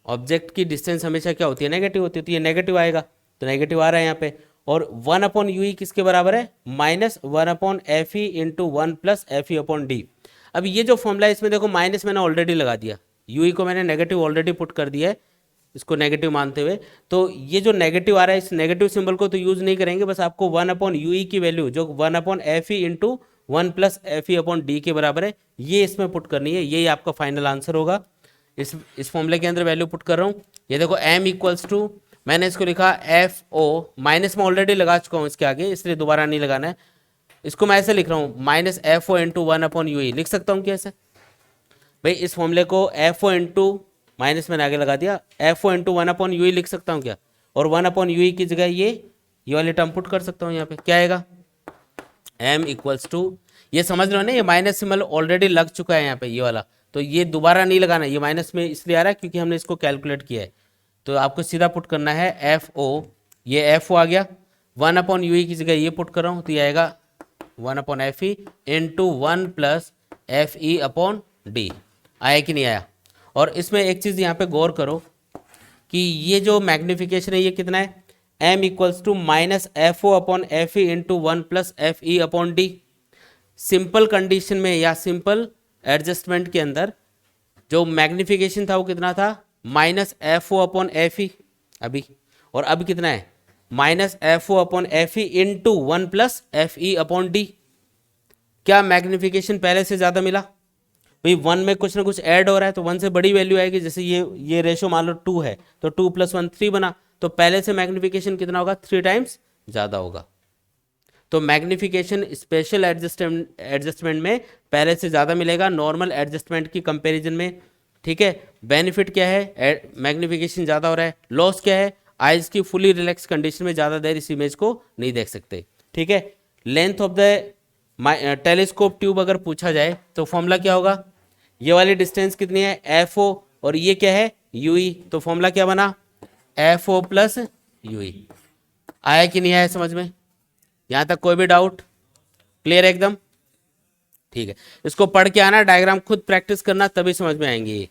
ऑब्जेक्ट की डिस्टेंस हमेशा क्या होती है? नेगेटिव होती है, तो ये नेगेटिव आएगा, तो नेगेटिव आ रहा है यहाँ पे। और 1 यू ई किसके बराबर है? Minus 1 F E into 1 plus F E upon D. अब ये जो फॉर्मूला है इसमें देखो माइनस मैंने ऑलरेडी लगा दिया, यू ई को मैंने नेगेटिव ऑलरेडी पुट कर दिया है, इसको नेगेटिव मानते हुए। तो ये जो नेगेटिव आ रहा है इस नेगेटिव सिंबल को तो यूज़ नहीं करेंगे, बस आपको 1 यू ई की वैल्यू जो 1 F E into 1 plus F E upon D के बराबर है ये इसमें पुट करनी है, यही आपका फाइनल आंसर होगा। इस फॉर्मूले के अंदर वैल्यू पुट कर रहा हूँ। ये देखो m इक्वल्स टू, मैंने इसको लिखा एफ ओ, माइनस में ऑलरेडी लगा चुका हूँ इसके आगे, इसलिए दोबारा नहीं लगाना है। इसको मैं ऐसे लिख रहा हूँ minus F O into 1 U E. लिख सकता हूँ कैसे भाई? इस फॉर्मूले को एफ ओ इंटू माइनस मैंने आगे लगा दिया, F O into 1 U E लिख सकता हूँ क्या? और 1 यू ई की जगह ये वाले टर्म पुट कर सकता हूँ। यहाँ पे क्या आएगा? m इक्वल्स टू, ये समझ लो ना, ये माइनस सिंबल ऑलरेडी लग चुका है यहाँ पे ये वाला, तो ये दोबारा नहीं लगाना है। ये माइनस में इसलिए आ रहा है क्योंकि हमने इसको कैलकुलेट किया है, तो आपको सीधा पुट करना है एफ ओ। ये एफ ओ आ गया, 1 यू ई की जगह ये पुट कर रहा हूँ, तो ये आएगा 1 F E into 1 plus F E upon D. आया कि नहीं आया? और इसमें एक चीज़ यहाँ पे गौर करो कि ये जो मैग्नीफिकेशन है ये कितना है? m equals to minus F O upon F E into 1 plus F E upon D. Simple condition में या सिंपल एडजस्टमेंट के अंदर जो मैग्नीफिकेशन था वो कितना था? Minus F O upon F E अभी, और अब कितना है? Minus F O upon F E into 1 plus F E upon D. क्या मैग्नीफिकेशन पहले से ज़्यादा मिला? भाई 1 में कुछ ना कुछ ऐड हो रहा है तो 1 से बड़ी वैल्यू आएगी। जैसे ये रेशो मान लो 2 है तो 2 + 1 3 बना, तो पहले से मैग्नीफिकेशन कितना होगा? 3 टाइम्स ज़्यादा होगा। तो मैग्नीफिकेशन स्पेशल एडजस्टमेंट में पहले से ज़्यादा मिलेगा नॉर्मल एडजस्टमेंट की कंपैरिजन में। ठीक है, बेनिफिट क्या है? मैग्नीफिकेशन ज़्यादा हो रहा है। लॉस क्या है? आइज़ की फुली रिलैक्स कंडीशन में ज़्यादा देर इस इमेज को नहीं देख सकते। ठीक है, length of the telescope tube अगर पूछा जाए तो फॉर्मूला क्या होगा? ये वाली डिस्टेंस कितनी है? एफ ओ, और ये क्या है? U E. तो फॉर्मूला क्या बना? F O plus U E. आया कि नहीं आया समझ में? यहाँ तक कोई भी डाउट? क्लियर है एकदम? ठीक है, इसको पढ़ के आना, डायग्राम खुद प्रैक्टिस करना, तभी समझ में आएंगे ये।